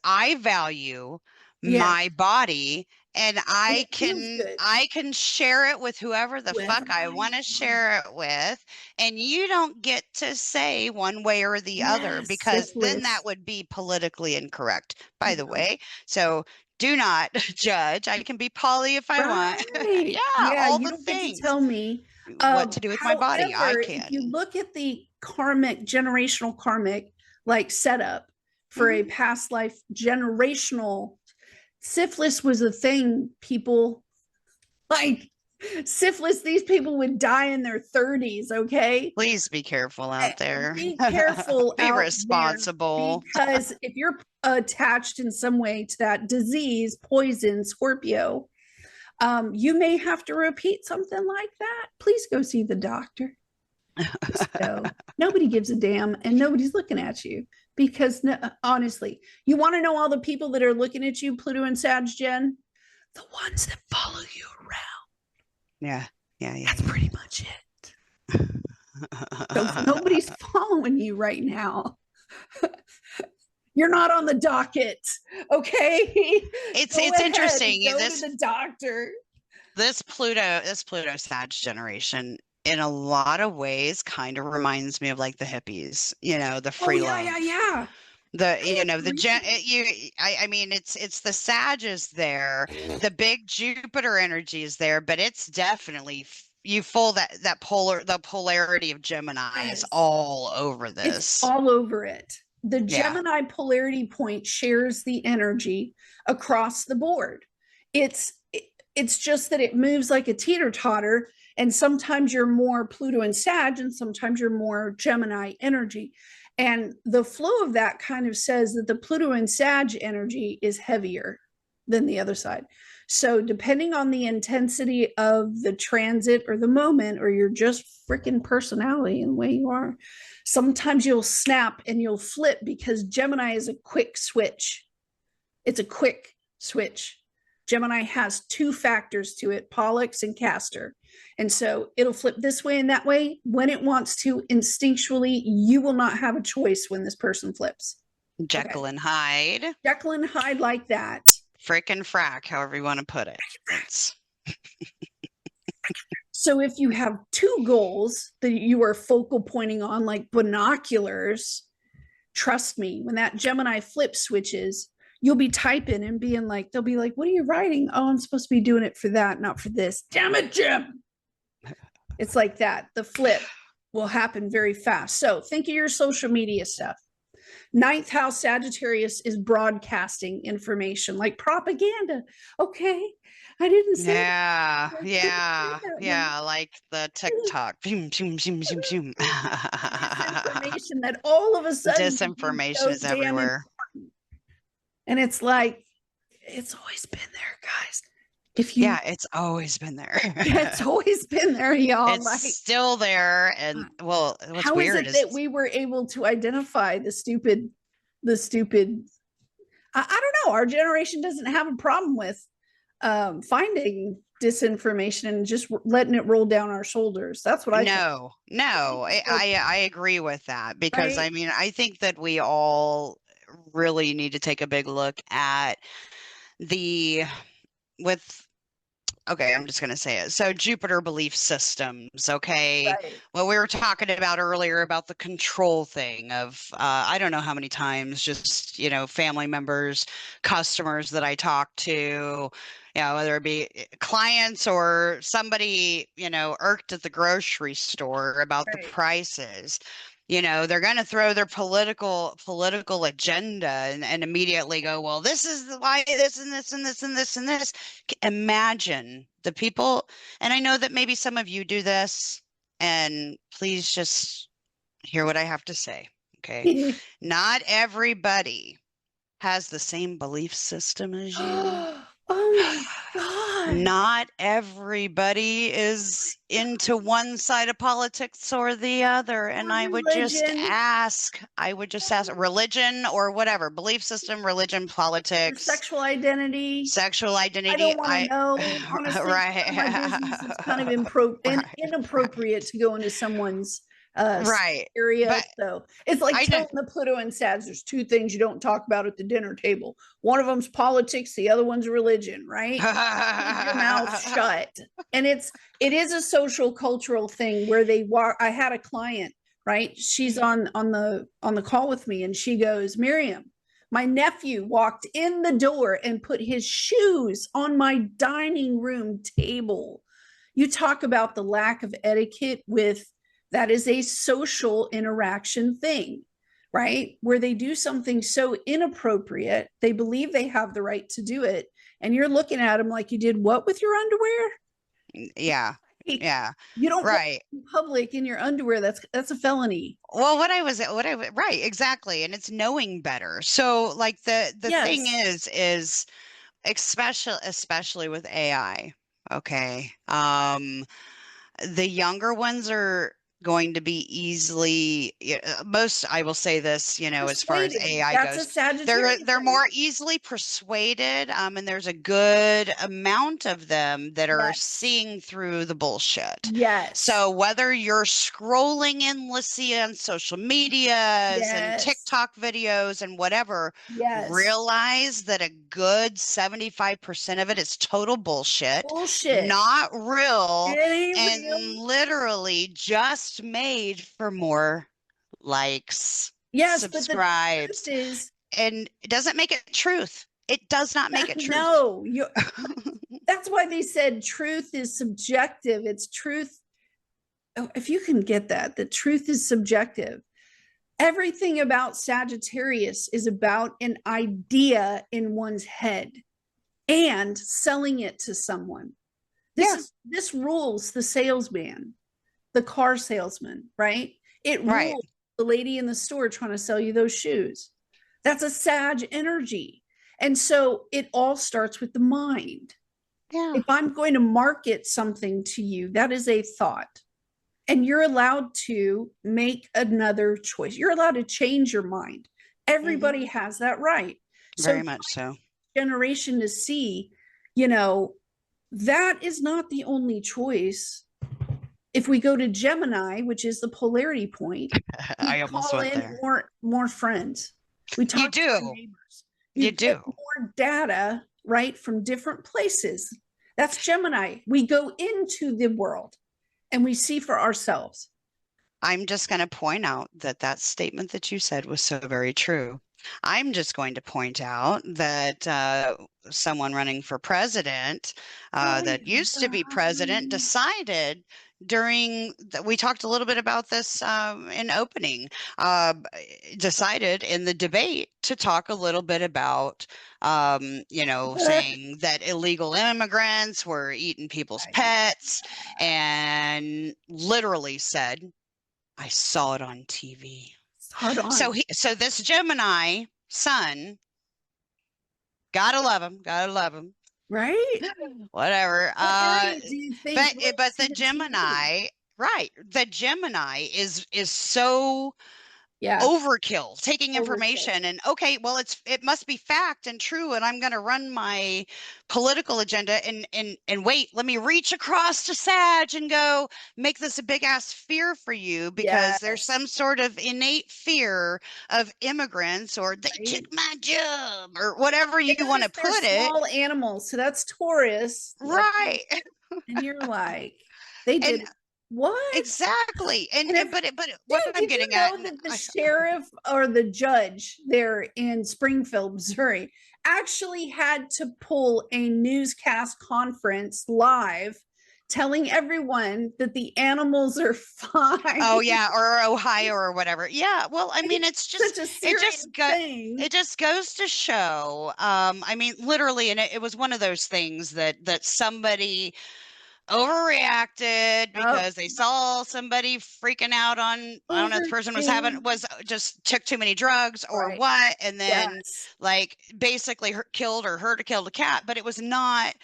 I value my body and I can share it with whoever the fuck I want to share it with, and you don't get to say one way or the other, because then that would be politically incorrect, by the way. So do not judge. I can be poly if I want. All you don't get to tell me what to do with my body. I can. If you look at the generational karmic like setup for a past life generational, syphilis was a thing. People like syphilis, these people would die in their 30s. Okay, please be careful out there. Be careful. Be responsible, because if you're attached in some way to that disease, poison, Scorpio, you may have to repeat something like that. Please go see the doctor. So nobody gives a damn and nobody's looking at you, because honestly, you want to know all the people that are looking at you, Pluto and Sag Gen, the ones that follow you around. Yeah. That's pretty much it. So nobody's following you right now. You're not on the docket, okay? It's interesting. Go to the doctor. This Pluto Sag generation, in a lot of ways, kind of reminds me of like the hippies. The free love. Yeah. I mean, it's the Sag is there, the big Jupiter energy is there, but it's definitely the polarity of Gemini is all over this. It's all over it. The Gemini polarity point shares the energy across the board. It's just that it moves like a teeter-totter, and sometimes you're more Pluto and Sag, and sometimes you're more Gemini energy. And the flow of that kind of says that the Pluto and Sag energy is heavier than the other side. So depending on the intensity of the transit or the moment, or your just freaking personality and the way you are, sometimes you'll snap and you'll flip, because Gemini is a quick switch. It's a quick switch. Gemini has two factors to it, Pollux and Castor. And so it'll flip this way and that way when it wants to. Instinctually, you will not have a choice when this person flips. Jekyll and Hyde. Jekyll and Hyde, like that. Frickin' frack, however you want to put it. So if you have two goals that you are focal pointing on, like binoculars, trust me, when that Gemini flip switches, you'll be typing and being like, they'll be like, what are you writing? Oh, I'm supposed to be doing it for that, not for this. Damn it, Jim. It's like that. The flip will happen very fast. So think of your social media stuff. Ninth house Sagittarius is broadcasting information, like propaganda. Okay, I didn't say. Yeah, like the TikTok. Zoom, zoom, zoom, zoom, zoom. disinformation that all of a sudden became Disinformation so is damn everywhere. important. And it's like, it's always been there, guys. If you, Yeah, it's always been there. it's always been there, y'all. It's like, still there. And well, what's how is weird it is that we were able to identify the stupid? I don't know. Our generation doesn't have a problem with finding disinformation and just letting it roll down our shoulders. That's what I think. no, I agree with that because I Right? mean, I think that we all really need to take a big look at the with okay, I'm just going to say it. So Jupiter belief systems, okay? Right. What we were talking about earlier about the control thing of I don't know how many times just, family members, customers that I talk to, whether it be clients or somebody, irked at the grocery store about the Right. prices. They're going to throw their political agenda and immediately go, well, this is why this and this and this and this and this. Imagine the people, and I know that maybe some of you do this, and please just hear what I have to say. Okay. Not everybody has the same belief system as you. Oh my God. Not everybody is into one side of politics or the other. And Or religion, I would just ask religion or whatever, belief system, religion, or politics, sexual identity. sexual I identity. don't want to know. Honestly, it's none of my business. It's kind of Right. Right. inappropriate to go into someone's Right. area. But So it's like I know. telling the Pluto and Sag there's two things you don't talk about at the dinner table. One of them's politics, the other one's religion, right? Keep your mouth shut. And it is a social cultural thing where they walk. I had a client, right? She's on the call with me and she goes, Miriam, my nephew walked in the door and put his shoes on my dining room table. You talk about the lack of etiquette with that is a social interaction thing, right? Where they do something so inappropriate, they believe they have the right to do it. And you're looking at them like you did what with your underwear? Yeah. Yeah. You don't walk Right. in public in your underwear. That's a felony. Well, right, exactly. And it's knowing better. So like the thing Yes. is especially with AI, okay. The younger ones are going to be easily most I will say this, as far as Persuaded. AI That's a goes, Sagittarius they're thing. more easily persuaded, and there's a good amount of them that are Yes. seeing through the bullshit. Yes. So whether you're scrolling endlessly on social medias and Yes. TikTok videos and whatever, Yes. realize that a good 75% of it is total bullshit, Bullshit. not real, It ain't and real. literally just made for more likes, Yes, but the truth subscribes, is, and it doesn't make it truth. It does not make it truth. no, that's why they said truth is subjective. It's truth. Oh, if you can get that, the truth is subjective. Everything about Sagittarius is about an idea in one's head and selling it to someone. Yeah, This rules the salesman, the car salesman, right? It right. rules the lady in the store trying to sell you those shoes. That's a Sag energy. And so it all starts with the mind. Yeah. If I'm going to market something to you, that is a thought. And you're allowed to make another choice. You're allowed to change your mind. Everybody has that right. So Very much so. generation to see, you know, that is not the only choice. If we go to Gemini, which is the polarity point, we I almost call went in there. more friends. We You talk to our do. neighbors. You You get do. more data, right, from different places. That's Gemini. We go into the world and we see for ourselves. I'm just going to point out that that statement that you said was so very true. I'm just going to point out that someone running for president Oh, that used to be president decided we talked a little bit about this in opening, decided in the debate to talk a little bit about, saying that illegal immigrants were eating people's pets, and literally said, I saw it on TV. Hard on. So this Gemini sun, gotta love him, gotta love him. Right? Whatever. What area do you think But links to the the TV? Gemini, right? The Gemini is so Yeah. overkill, taking Overkill. information and okay, well it must be fact and true, and I'm going to run my political agenda and wait, let me reach across to Sag and go make this a big ass fear for you because there's Yes. some sort of innate fear of immigrants or they took Right? my job or whatever you want Because to they're put it. small animals. So that's Taurus. Right. And you're like, they And did what? exactly. And if, But what dude, I'm did you getting at, know and that the sheriff or the judge there in Springfield, Missouri, actually had to pull a newscast conference live telling everyone that the animals are fine? oh yeah, or Ohio or whatever. Yeah, well, I mean, it's Such just a it serious just got thing. it just goes to show. I mean, literally, and it was one of those things that somebody overreacted Oh, because they saw somebody freaking out on, I don't know, the person overdoing. was just took too many drugs or Right. what, and then Yes. like basically killed or hurt or killed a cat, but it was not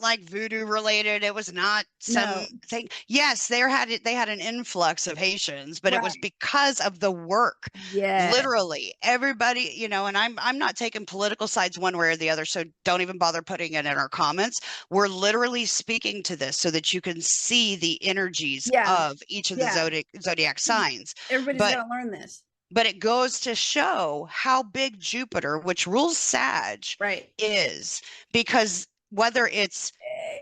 like voodoo related. It was not No. something. Yes, they had an influx of Haitians, but it was Right. because of the work. Yes. Literally everybody, and I'm not taking political sides one way or the other, so don't even bother putting it in our comments. We're literally speaking to this so that you can see the energies Yeah. of each of the Yeah. zodiac signs. Everybody's But got to learn this. but it goes to show how big Jupiter, which rules Sag, Right. is, because whether it's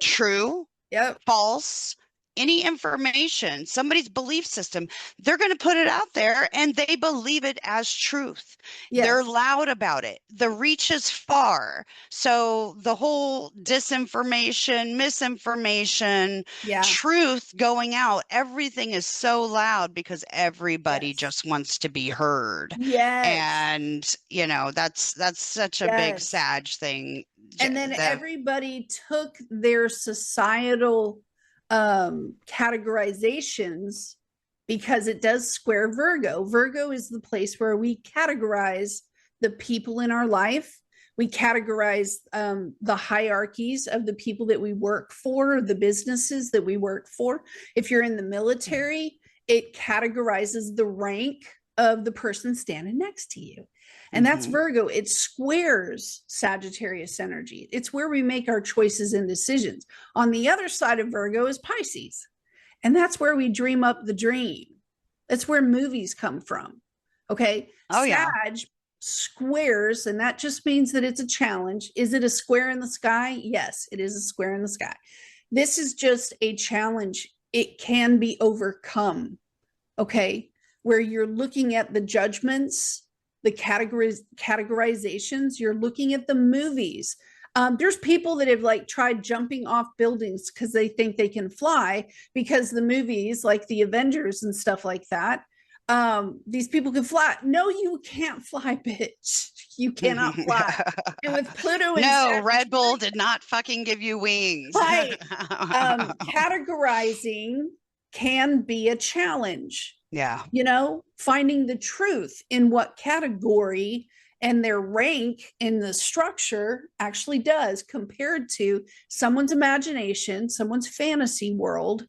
true, Yep. false, any information, somebody's belief system, they're going to put it out there and they believe it as truth. They're Yes. loud about it. The reach is far. So the whole disinformation, misinformation, Yeah. truth going out, everything is so loud because everybody Yes. just wants to be heard. Yes. And, that's such a big Yes. Sag thing. And then The everybody took their societal categorizations because it does square Virgo. Virgo is the place where we categorize the people in our life. We categorize the hierarchies of the people that we work for, the businesses that we work for. If you're in the military, it categorizes the rank of the person standing next to you. And that's Mhm. Virgo. It squares Sagittarius energy. It's where we make our choices and decisions. On the other side of Virgo is Pisces. And that's where we dream up the dream. That's where movies come from. Okay. Oh yeah. Sag squares, and that just means that it's a challenge. Is it a square in the sky? Yes, it is a square in the sky. This is just a challenge. It can be overcome. Okay. Where you're looking at the judgments, the categorizations, you're looking at the movies. There's people that have like tried jumping off buildings because they think they can fly because the movies like the Avengers and stuff like that, these people can fly. No, you can't fly, bitch. You cannot fly. And with Pluto and No, Red Bull Sagittarius, did not fucking give you wings. right, categorizing can be a challenge. Yeah. Finding the truth in what category and their rank in the structure actually does compared to someone's imagination, someone's fantasy world.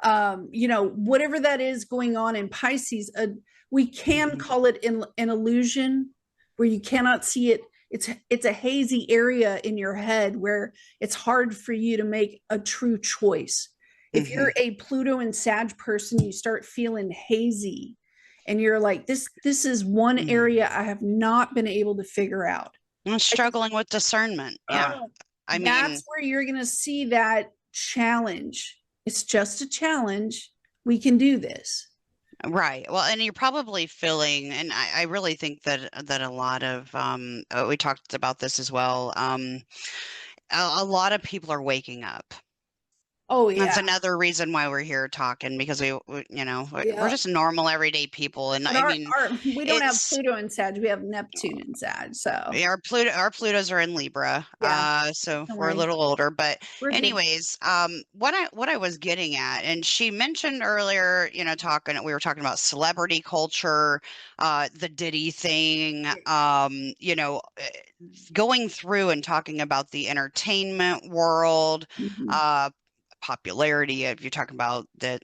Whatever that is going on in Pisces, we can call it an illusion where you cannot see it. It's a hazy area in your head where it's hard for you to make a true choice. If you're a Pluto and Sag person, you start feeling hazy and you're like, this is one area I have not been able to figure out. I'm struggling with discernment. Yeah. I mean, That's where you're going to see that challenge. It's just a challenge. We can do this. right. Well, and you're probably feeling, and I really think that a lot of we talked about this as well. A lot of people are waking up. Oh That's yeah. another reason why we're here talking, because we're Yeah. just normal everyday people. And But I mean, our we don't have it's Pluto in Sag, we have Neptune in Sag. So our Plutos are in Libra. yeah, So don't we're a worry. little older, but We're good. anyways, what I was getting at, and she mentioned earlier, we were talking about celebrity culture, the Diddy thing, Yeah. going through and talking about the entertainment world, Mhm. uh, popularity, if you're talking about the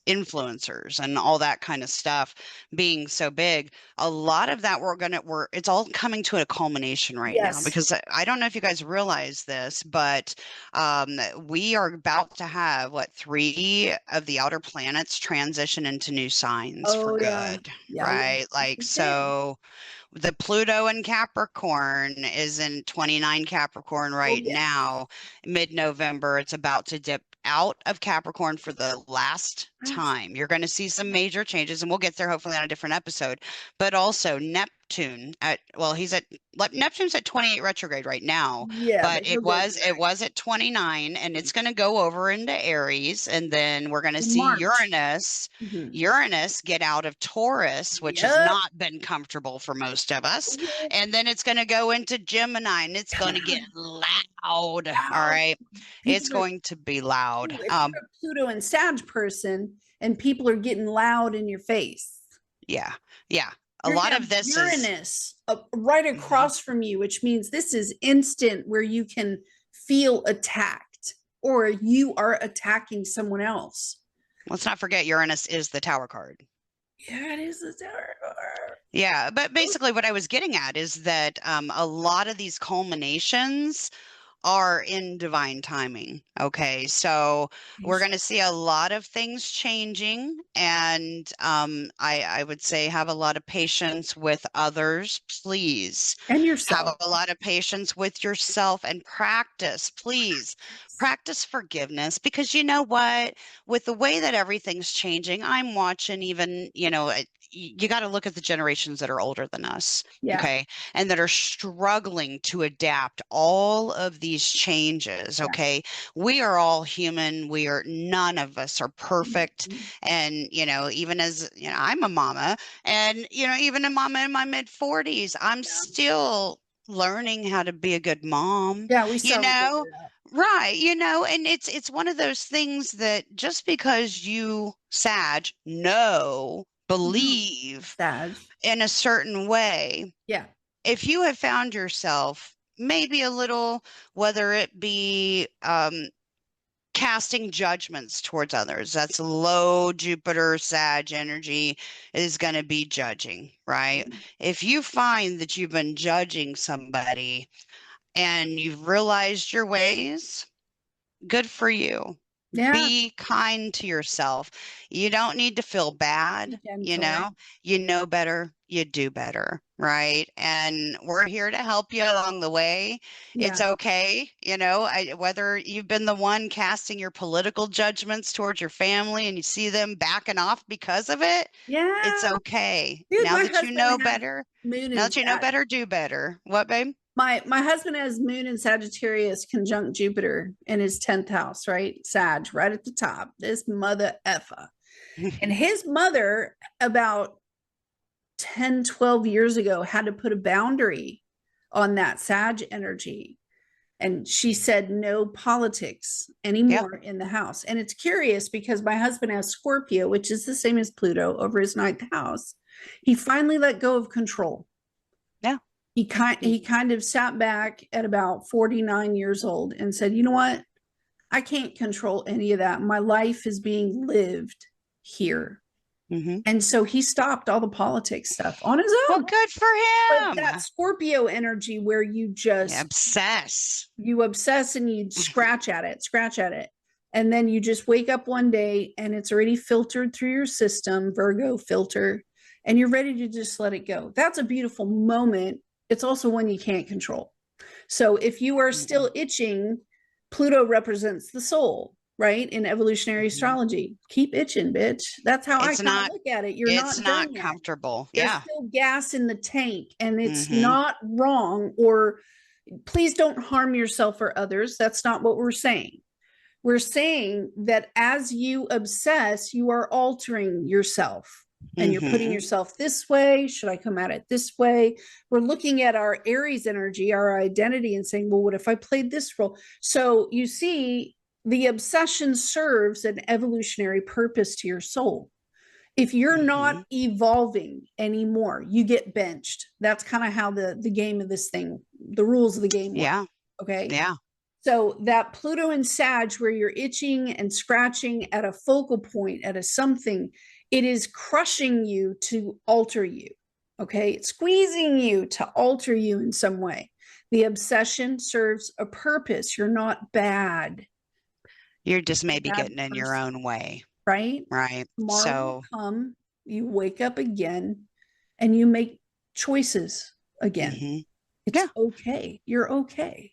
influencers and all that kind of stuff being so big. A lot of that it's all coming to a culmination right now, Yes. because I don't know if you guys realize this, but we are about to have three of the outer planets transition into new signs for Oh yeah. good, Yeah, yeah. right? Yes, Like, we did. so the Pluto in Capricorn is in 29 Capricorn Oh right yeah. now. Mid-November, it's about to dip out of Capricorn for the last Yes. time. You're going to see some major changes, and we'll get there hopefully on a different episode. But also Neptune Neptune's at 28 retrograde right now, Yeah, but but he'll go it back was at 29, and it's going to go over into Aries, and then we're going to in see March. Mhm. Uranus get out of Taurus, which has Yep. not been comfortable for most of us. Ooh, And then it's going to go into Gemini, and it's going to get loud. All wow. right. It's People are, going to be loud. ooh, if you're a Pluto and Sag person and people are getting loud in your face, Yeah. Yeah. A you're lot gonna of have this is. Uranus right Mhm. across from you, which means this is instant where you can feel attacked or you are attacking someone else. Let's not forget Uranus is the Tower card. Yeah, it is the Tower. Yeah, but basically what I was getting at is that a lot of these culminations are in divine timing. Okay, so we're going to see a lot of things changing, and I would say have a lot of patience with others, please. And Have yourself. a lot of patience with yourself and practice, please. Practice forgiveness, because you know what? With the way that everything's changing, I'm watching even, you got to look at the generations that are older than us, Yeah, okay, and that are struggling to adapt all of these changes, yeah. okay? We are all human. None of us are perfect. Mhm. And, even as, I'm a mama, and, even a mama in my mid 40s, I'm Yeah. still learning how to be a good mom, Yeah, we you still haven't figured know? it out. Right, and it's one of those things that just because you Mhm. believe Sag. in a certain way, Yeah. if you have found yourself maybe a little, whether it be casting judgments towards others, that's low Jupiter Sag energy is going to be judging, right? If you find that you've been judging somebody and you've realized your ways, good for you. Yeah. Be kind to yourself. You don't need to feel Be bad, gentle. you know better, you do better, right? And we're here to help you along the way. It's Yeah. okay, whether you've been the one casting your political judgments towards your family and you see them backing off because of it, it's Yeah. okay. Dude, my husband has moon Now and that you know Sag. better, do better. What, babe? My husband has moon and Sagittarius conjunct Jupiter in his 10th house, right? Sag, right at the top. This mother effer. And his mother, about 10, 12 years ago, had to put a boundary on that Sag energy. And she said no politics Yep. anymore in the house. And it's curious because my husband has Scorpio, which is the same as Pluto over his ninth house. He finally let go of control. Yeah. He kind of sat back at about 49 years old and said, "You know what? I can't control any of that. My life is being lived here." Mm-hmm. And so he stopped all the politics stuff on his Well, own. good for But him. that Scorpio energy where you Yeah, just obsess. you obsess and you scratch at it. And then you just wake up one day and it's already filtered through your system, Virgo filter, and you're ready to just let it go. That's a beautiful moment. It's also one you can't control. So if you are still itching, Pluto represents the soul, right? In evolutionary Mhm. astrology. Keep itching, bitch. That's how I It's kind of not look at it. You're it's not done not yet. comfortable. There's Yeah. still gas in the tank, and it's Mm-hmm. not wrong. Or please don't harm yourself or others. That's not what we're saying. we're saying that as you obsess, you are altering yourself and you're putting yourself this way. Should I come at it this way? We're looking at our Aries energy, our identity, and saying, well, what if I played this role? So you see, the obsession serves an evolutionary purpose to your soul. If you're not evolving anymore, you get benched. That's kind of how the game of this thing, the rules of the game work. Yeah. Okay. Yeah. So that Pluto and Sag, where you're itching and scratching at a focal point, at a something, it is crushing you to alter you. Okay. It's squeezing you to alter you in some way. The obsession serves a purpose. You're not bad. You're just You're a maybe bad getting in your person, own way. right? Right. Tomorrow will So, come, you wake up again, and you make choices again. It's yeah. okay. You're okay.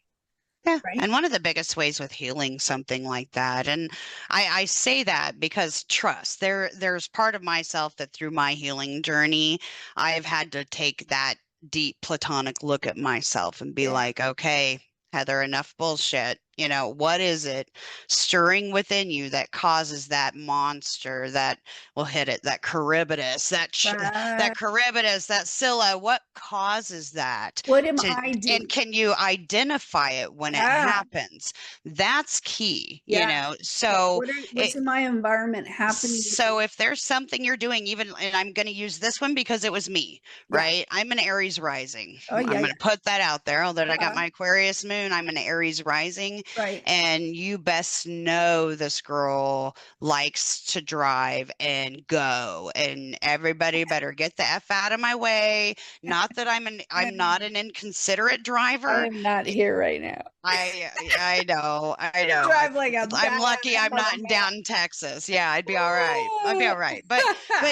Yeah. Right? And one of the biggest ways with healing something like that, and I say that because trust, there's part of myself that through my healing journey, I've had to take that deep platonic look at myself and be Yeah. like, okay, Heather, enough bullshit. You know, what is it stirring within you that causes that monster that will hit it, that Charybdis, that Right. Charybdis, that Scylla, what causes that? What am To, I and doing? can you identify it when it Yeah. happens? That's key, you Yeah. know. Yeah. So What's it in my environment happening with me? so if there's something you're doing, even, and I'm going to use this one because it was me, Yeah. right? I'm an Aries rising. Oh, I'm yeah. going Yeah. to put that out there. Although I got Uh-huh. my Aquarius moon, I'm an Aries rising. Right. And you best know this girl likes to drive and go. And everybody better get the F out of my way. Not that I'm not an inconsiderate I driver. am not here right now. I know, I You know. drive like a I'm bad lucky I'm not down motherfucker. in Texas. Yeah, I'd be all right. I'd be all right. But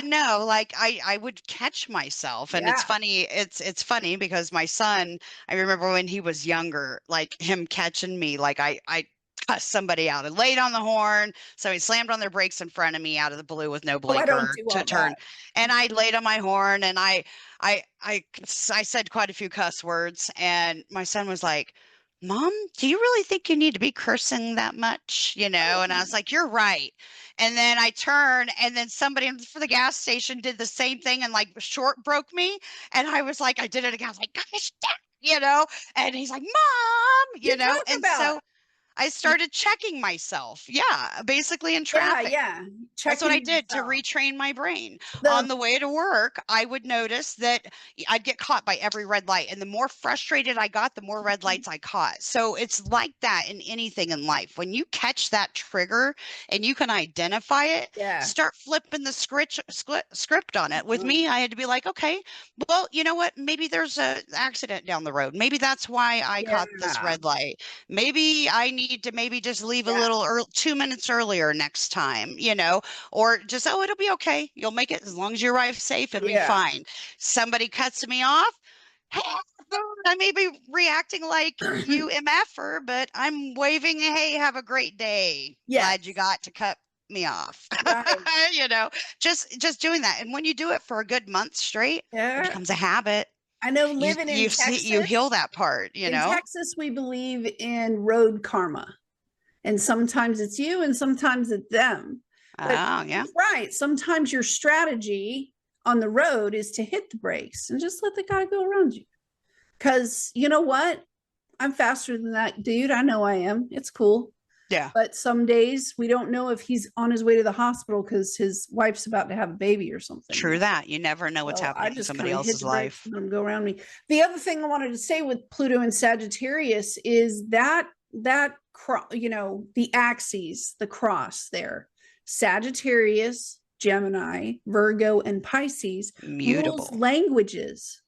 no, like I would catch myself, and it's Yeah. funny. It's funny because my son, I remember when he was younger, like him catching me, like I cussed somebody out and laid on the horn. So he slammed on their brakes in front of me out of the blue with no Oh, I don't blinker do to all turn, that. and I laid on my horn and I I said quite a few cuss words, and my son was like, Mom, do you really think you need to be cursing that much? You know, and I was like, You're right. And then I turned, and then somebody for the gas station did the same thing and like short broke me. And I was like, I did it again. I was like, Gosh, you know, and he's like, Mom, You you know, talk and about so I started checking myself. Yeah, basically in yeah, traffic. yeah. That's what Checking I did to yourself. retrain my brain. On The the way to work, I would notice that I'd get caught by every red light. And the more frustrated I got, the more red lights I caught. So it's like that in anything in life. When you catch that trigger and you can identify it, yeah. start flipping the script on it. With me, I had to be like, okay, well, you know what? Maybe there's an accident down the road. Maybe that's why I caught this Yeah. red light. Maybe I need to maybe just leave a Yeah. little 2 minutes earlier next time, you know, or just, oh, it'll be okay. You'll make it as long as you arrive safe, it'll be Yeah. fine. Somebody cuts me off. Hey, I may be reacting like you MFer, but I'm waving, hey, have a great day. Yes. Glad you got to cut me off. Right. You know, just doing that. And when you do it for a good month straight, it Yeah. becomes a habit. I know You living in you see you heal Texas, that part, you in know? Texas, we believe in road karma. And sometimes it's you and sometimes it's them. But Oh, yeah. right, sometimes your strategy on the road is to hit the brakes and just let the guy go around you. Because you know what? I'm faster than that dude. I know I am. It's cool. Yeah. But some days we don't know if he's on his way to the hospital because his wife's about to have a baby or something. True that. You never know what's So I happening in just somebody kind of hit else's the brakes life. and let him go around me. The other thing I wanted to say with Pluto and Sagittarius is that the axes, the cross there, Sagittarius, Gemini, Virgo, and Pisces rules Mutable. languages.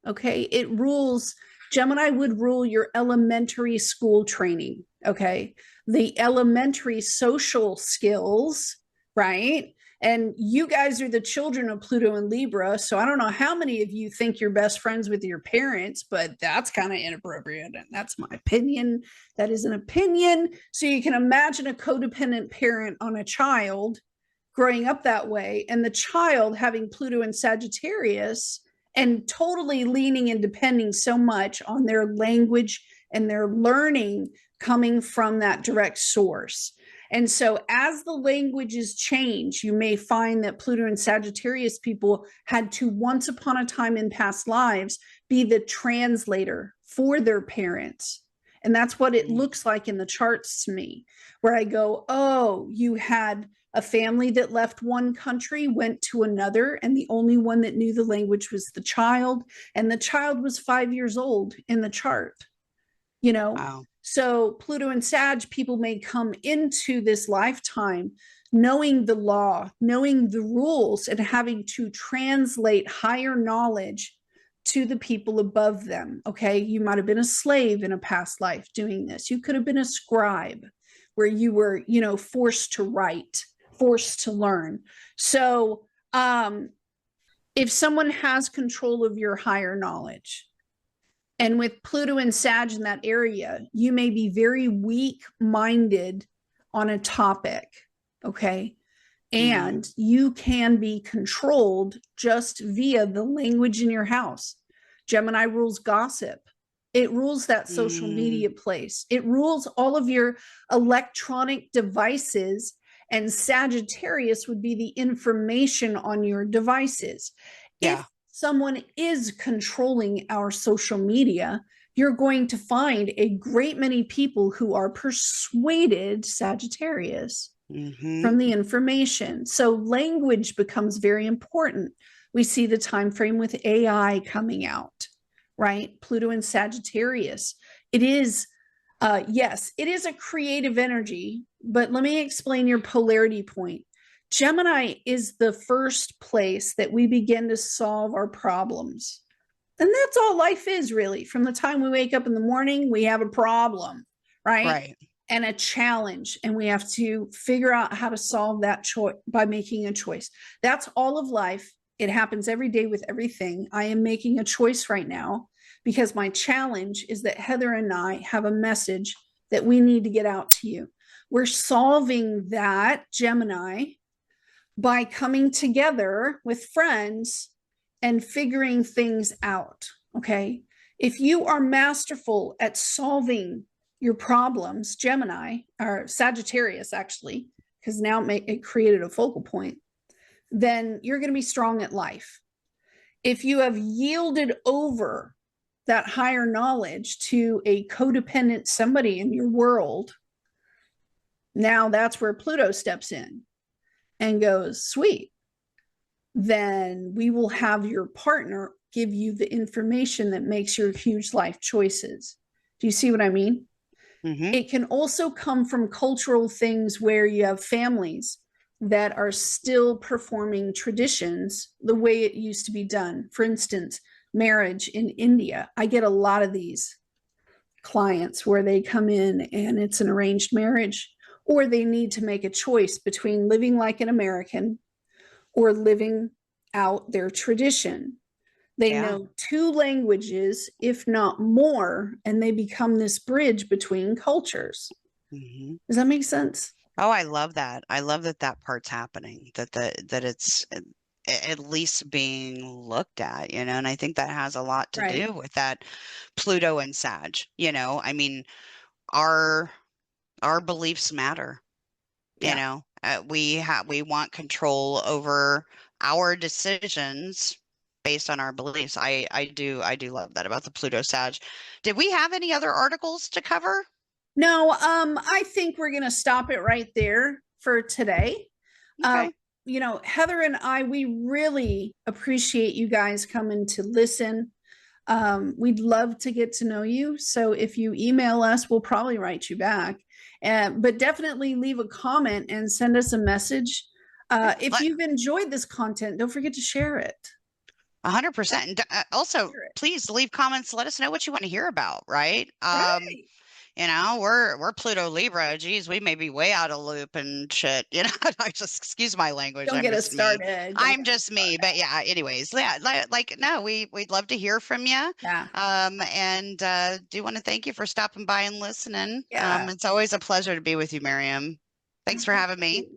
Okay, it rules. Gemini would rule your elementary school training. Okay, the elementary social skills, right? And you guys are the children of Pluto and Libra. So I don't know how many of you think you're best friends with your parents, but that's kind of inappropriate. And that's my opinion. That is an opinion. So you can imagine a codependent parent on a child growing up that way, and the child having Pluto and Sagittarius and totally leaning and depending so much on their language and their learning coming from that direct source. And so as the languages change, you may find that Pluto and Sagittarius people had to once upon a time in past lives be the translator for their parents. And that's what it looks like in the charts to me, where I go, oh, you had a family that left one country, went to another, and the only one that knew the language was the child. And the child was 5 years old in the chart, you know? Wow. So Pluto and Sag people may come into this lifetime knowing the law, knowing the rules, and having to translate higher knowledge to the people above them. Okay. You might have been a slave in a past life doing this. You could have been a scribe where you were, you know, forced to write, forced to learn. So, if someone has control of your higher knowledge, and with Pluto and Sag in that area, you may be very weak minded on a topic. Okay. And you can be controlled just via the language in your house. Gemini rules gossip. It rules that social media place. It rules all of your electronic devices. And Sagittarius would be the information on your devices. Yeah. If someone is controlling our social media, you're going to find a great many people who are persuaded Sagittarius from the information. So language becomes very important. We see the time frame with AI coming out, right? Pluto and Sagittarius. It is, yes, it is a creative energy, but let me explain your polarity point. Gemini is the first place that we begin to solve our problems. And that's all life is, really. From the time we wake up in the morning, we have a problem, right? Right. And a challenge, and we have to figure out how to solve that choice by making a choice. That's all of life. It happens every day with everything. I am making a choice right now because my challenge is that Heather and I have a message that we need to get out to you. We're solving that, Gemini, by coming together with friends and figuring things out. Okay. If you are masterful at solving your problems, Gemini or Sagittarius, actually, because now it created a focal point, then you're going to be strong at life. If you have yielded over that higher knowledge to a codependent somebody in your world, now that's where Pluto steps in and goes, sweet, then we will have your partner give you the information that makes your huge life choices. Do you see what I mean? It can also come from cultural things where you have families that are still performing traditions the way it used to be done. For instance, marriage in India. I get a lot of these clients where they come in and it's an arranged marriage, or they need to make a choice between living like an American or living out their tradition. They know 2 languages, if not more, and they become this bridge between cultures. Does that make sense? Oh, I love that. I love that that part's happening, that it's at least being looked at, you know, and I think that has a lot to do with that Pluto and Sag, you know. I mean, our beliefs matter, you know. We want control over our decisions based on our beliefs. I do love that about the Pluto Sag. Did we have any other articles to cover? No, I think we're going to stop it right there for today. Okay. You know, Heather and I, we really appreciate you guys coming to listen. We'd love to get to know you. So if you email us, we'll probably write you back. But definitely leave a comment and send us a message. If you've enjoyed this content, don't forget to share it. 100%. And also, please leave comments. Let us know what you want to hear about, right? You know, we're Pluto Libra. Geez, we may be way out of loop and shit. You know, I just excuse my language. Don't get us started. I'm just me. But yeah, anyways, yeah, like no, we'd love to hear from you. Yeah. And do want to thank you for stopping by and listening. Yeah. It's always a pleasure to be with you, Miriam. Thanks for having me.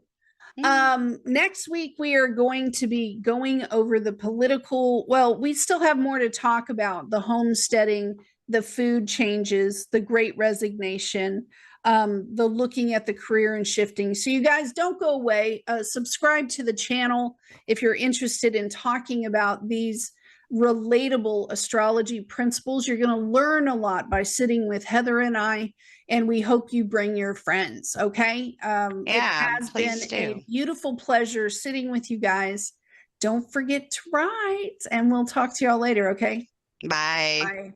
Next week we are going to be going over the political, well, we still have more to talk about: the homesteading, the food changes, the great resignation. the looking at the career and shifting. So you guys don't go away. Subscribe to the channel if you're interested in talking about these relatable astrology principles. You're going to learn a lot by sitting with Heather and I, and we hope you bring your friends. Okay. It Yeah, has been please a do. beautiful pleasure sitting with you guys. Don't forget to write, and we'll talk to y'all later. Okay. Bye. Bye.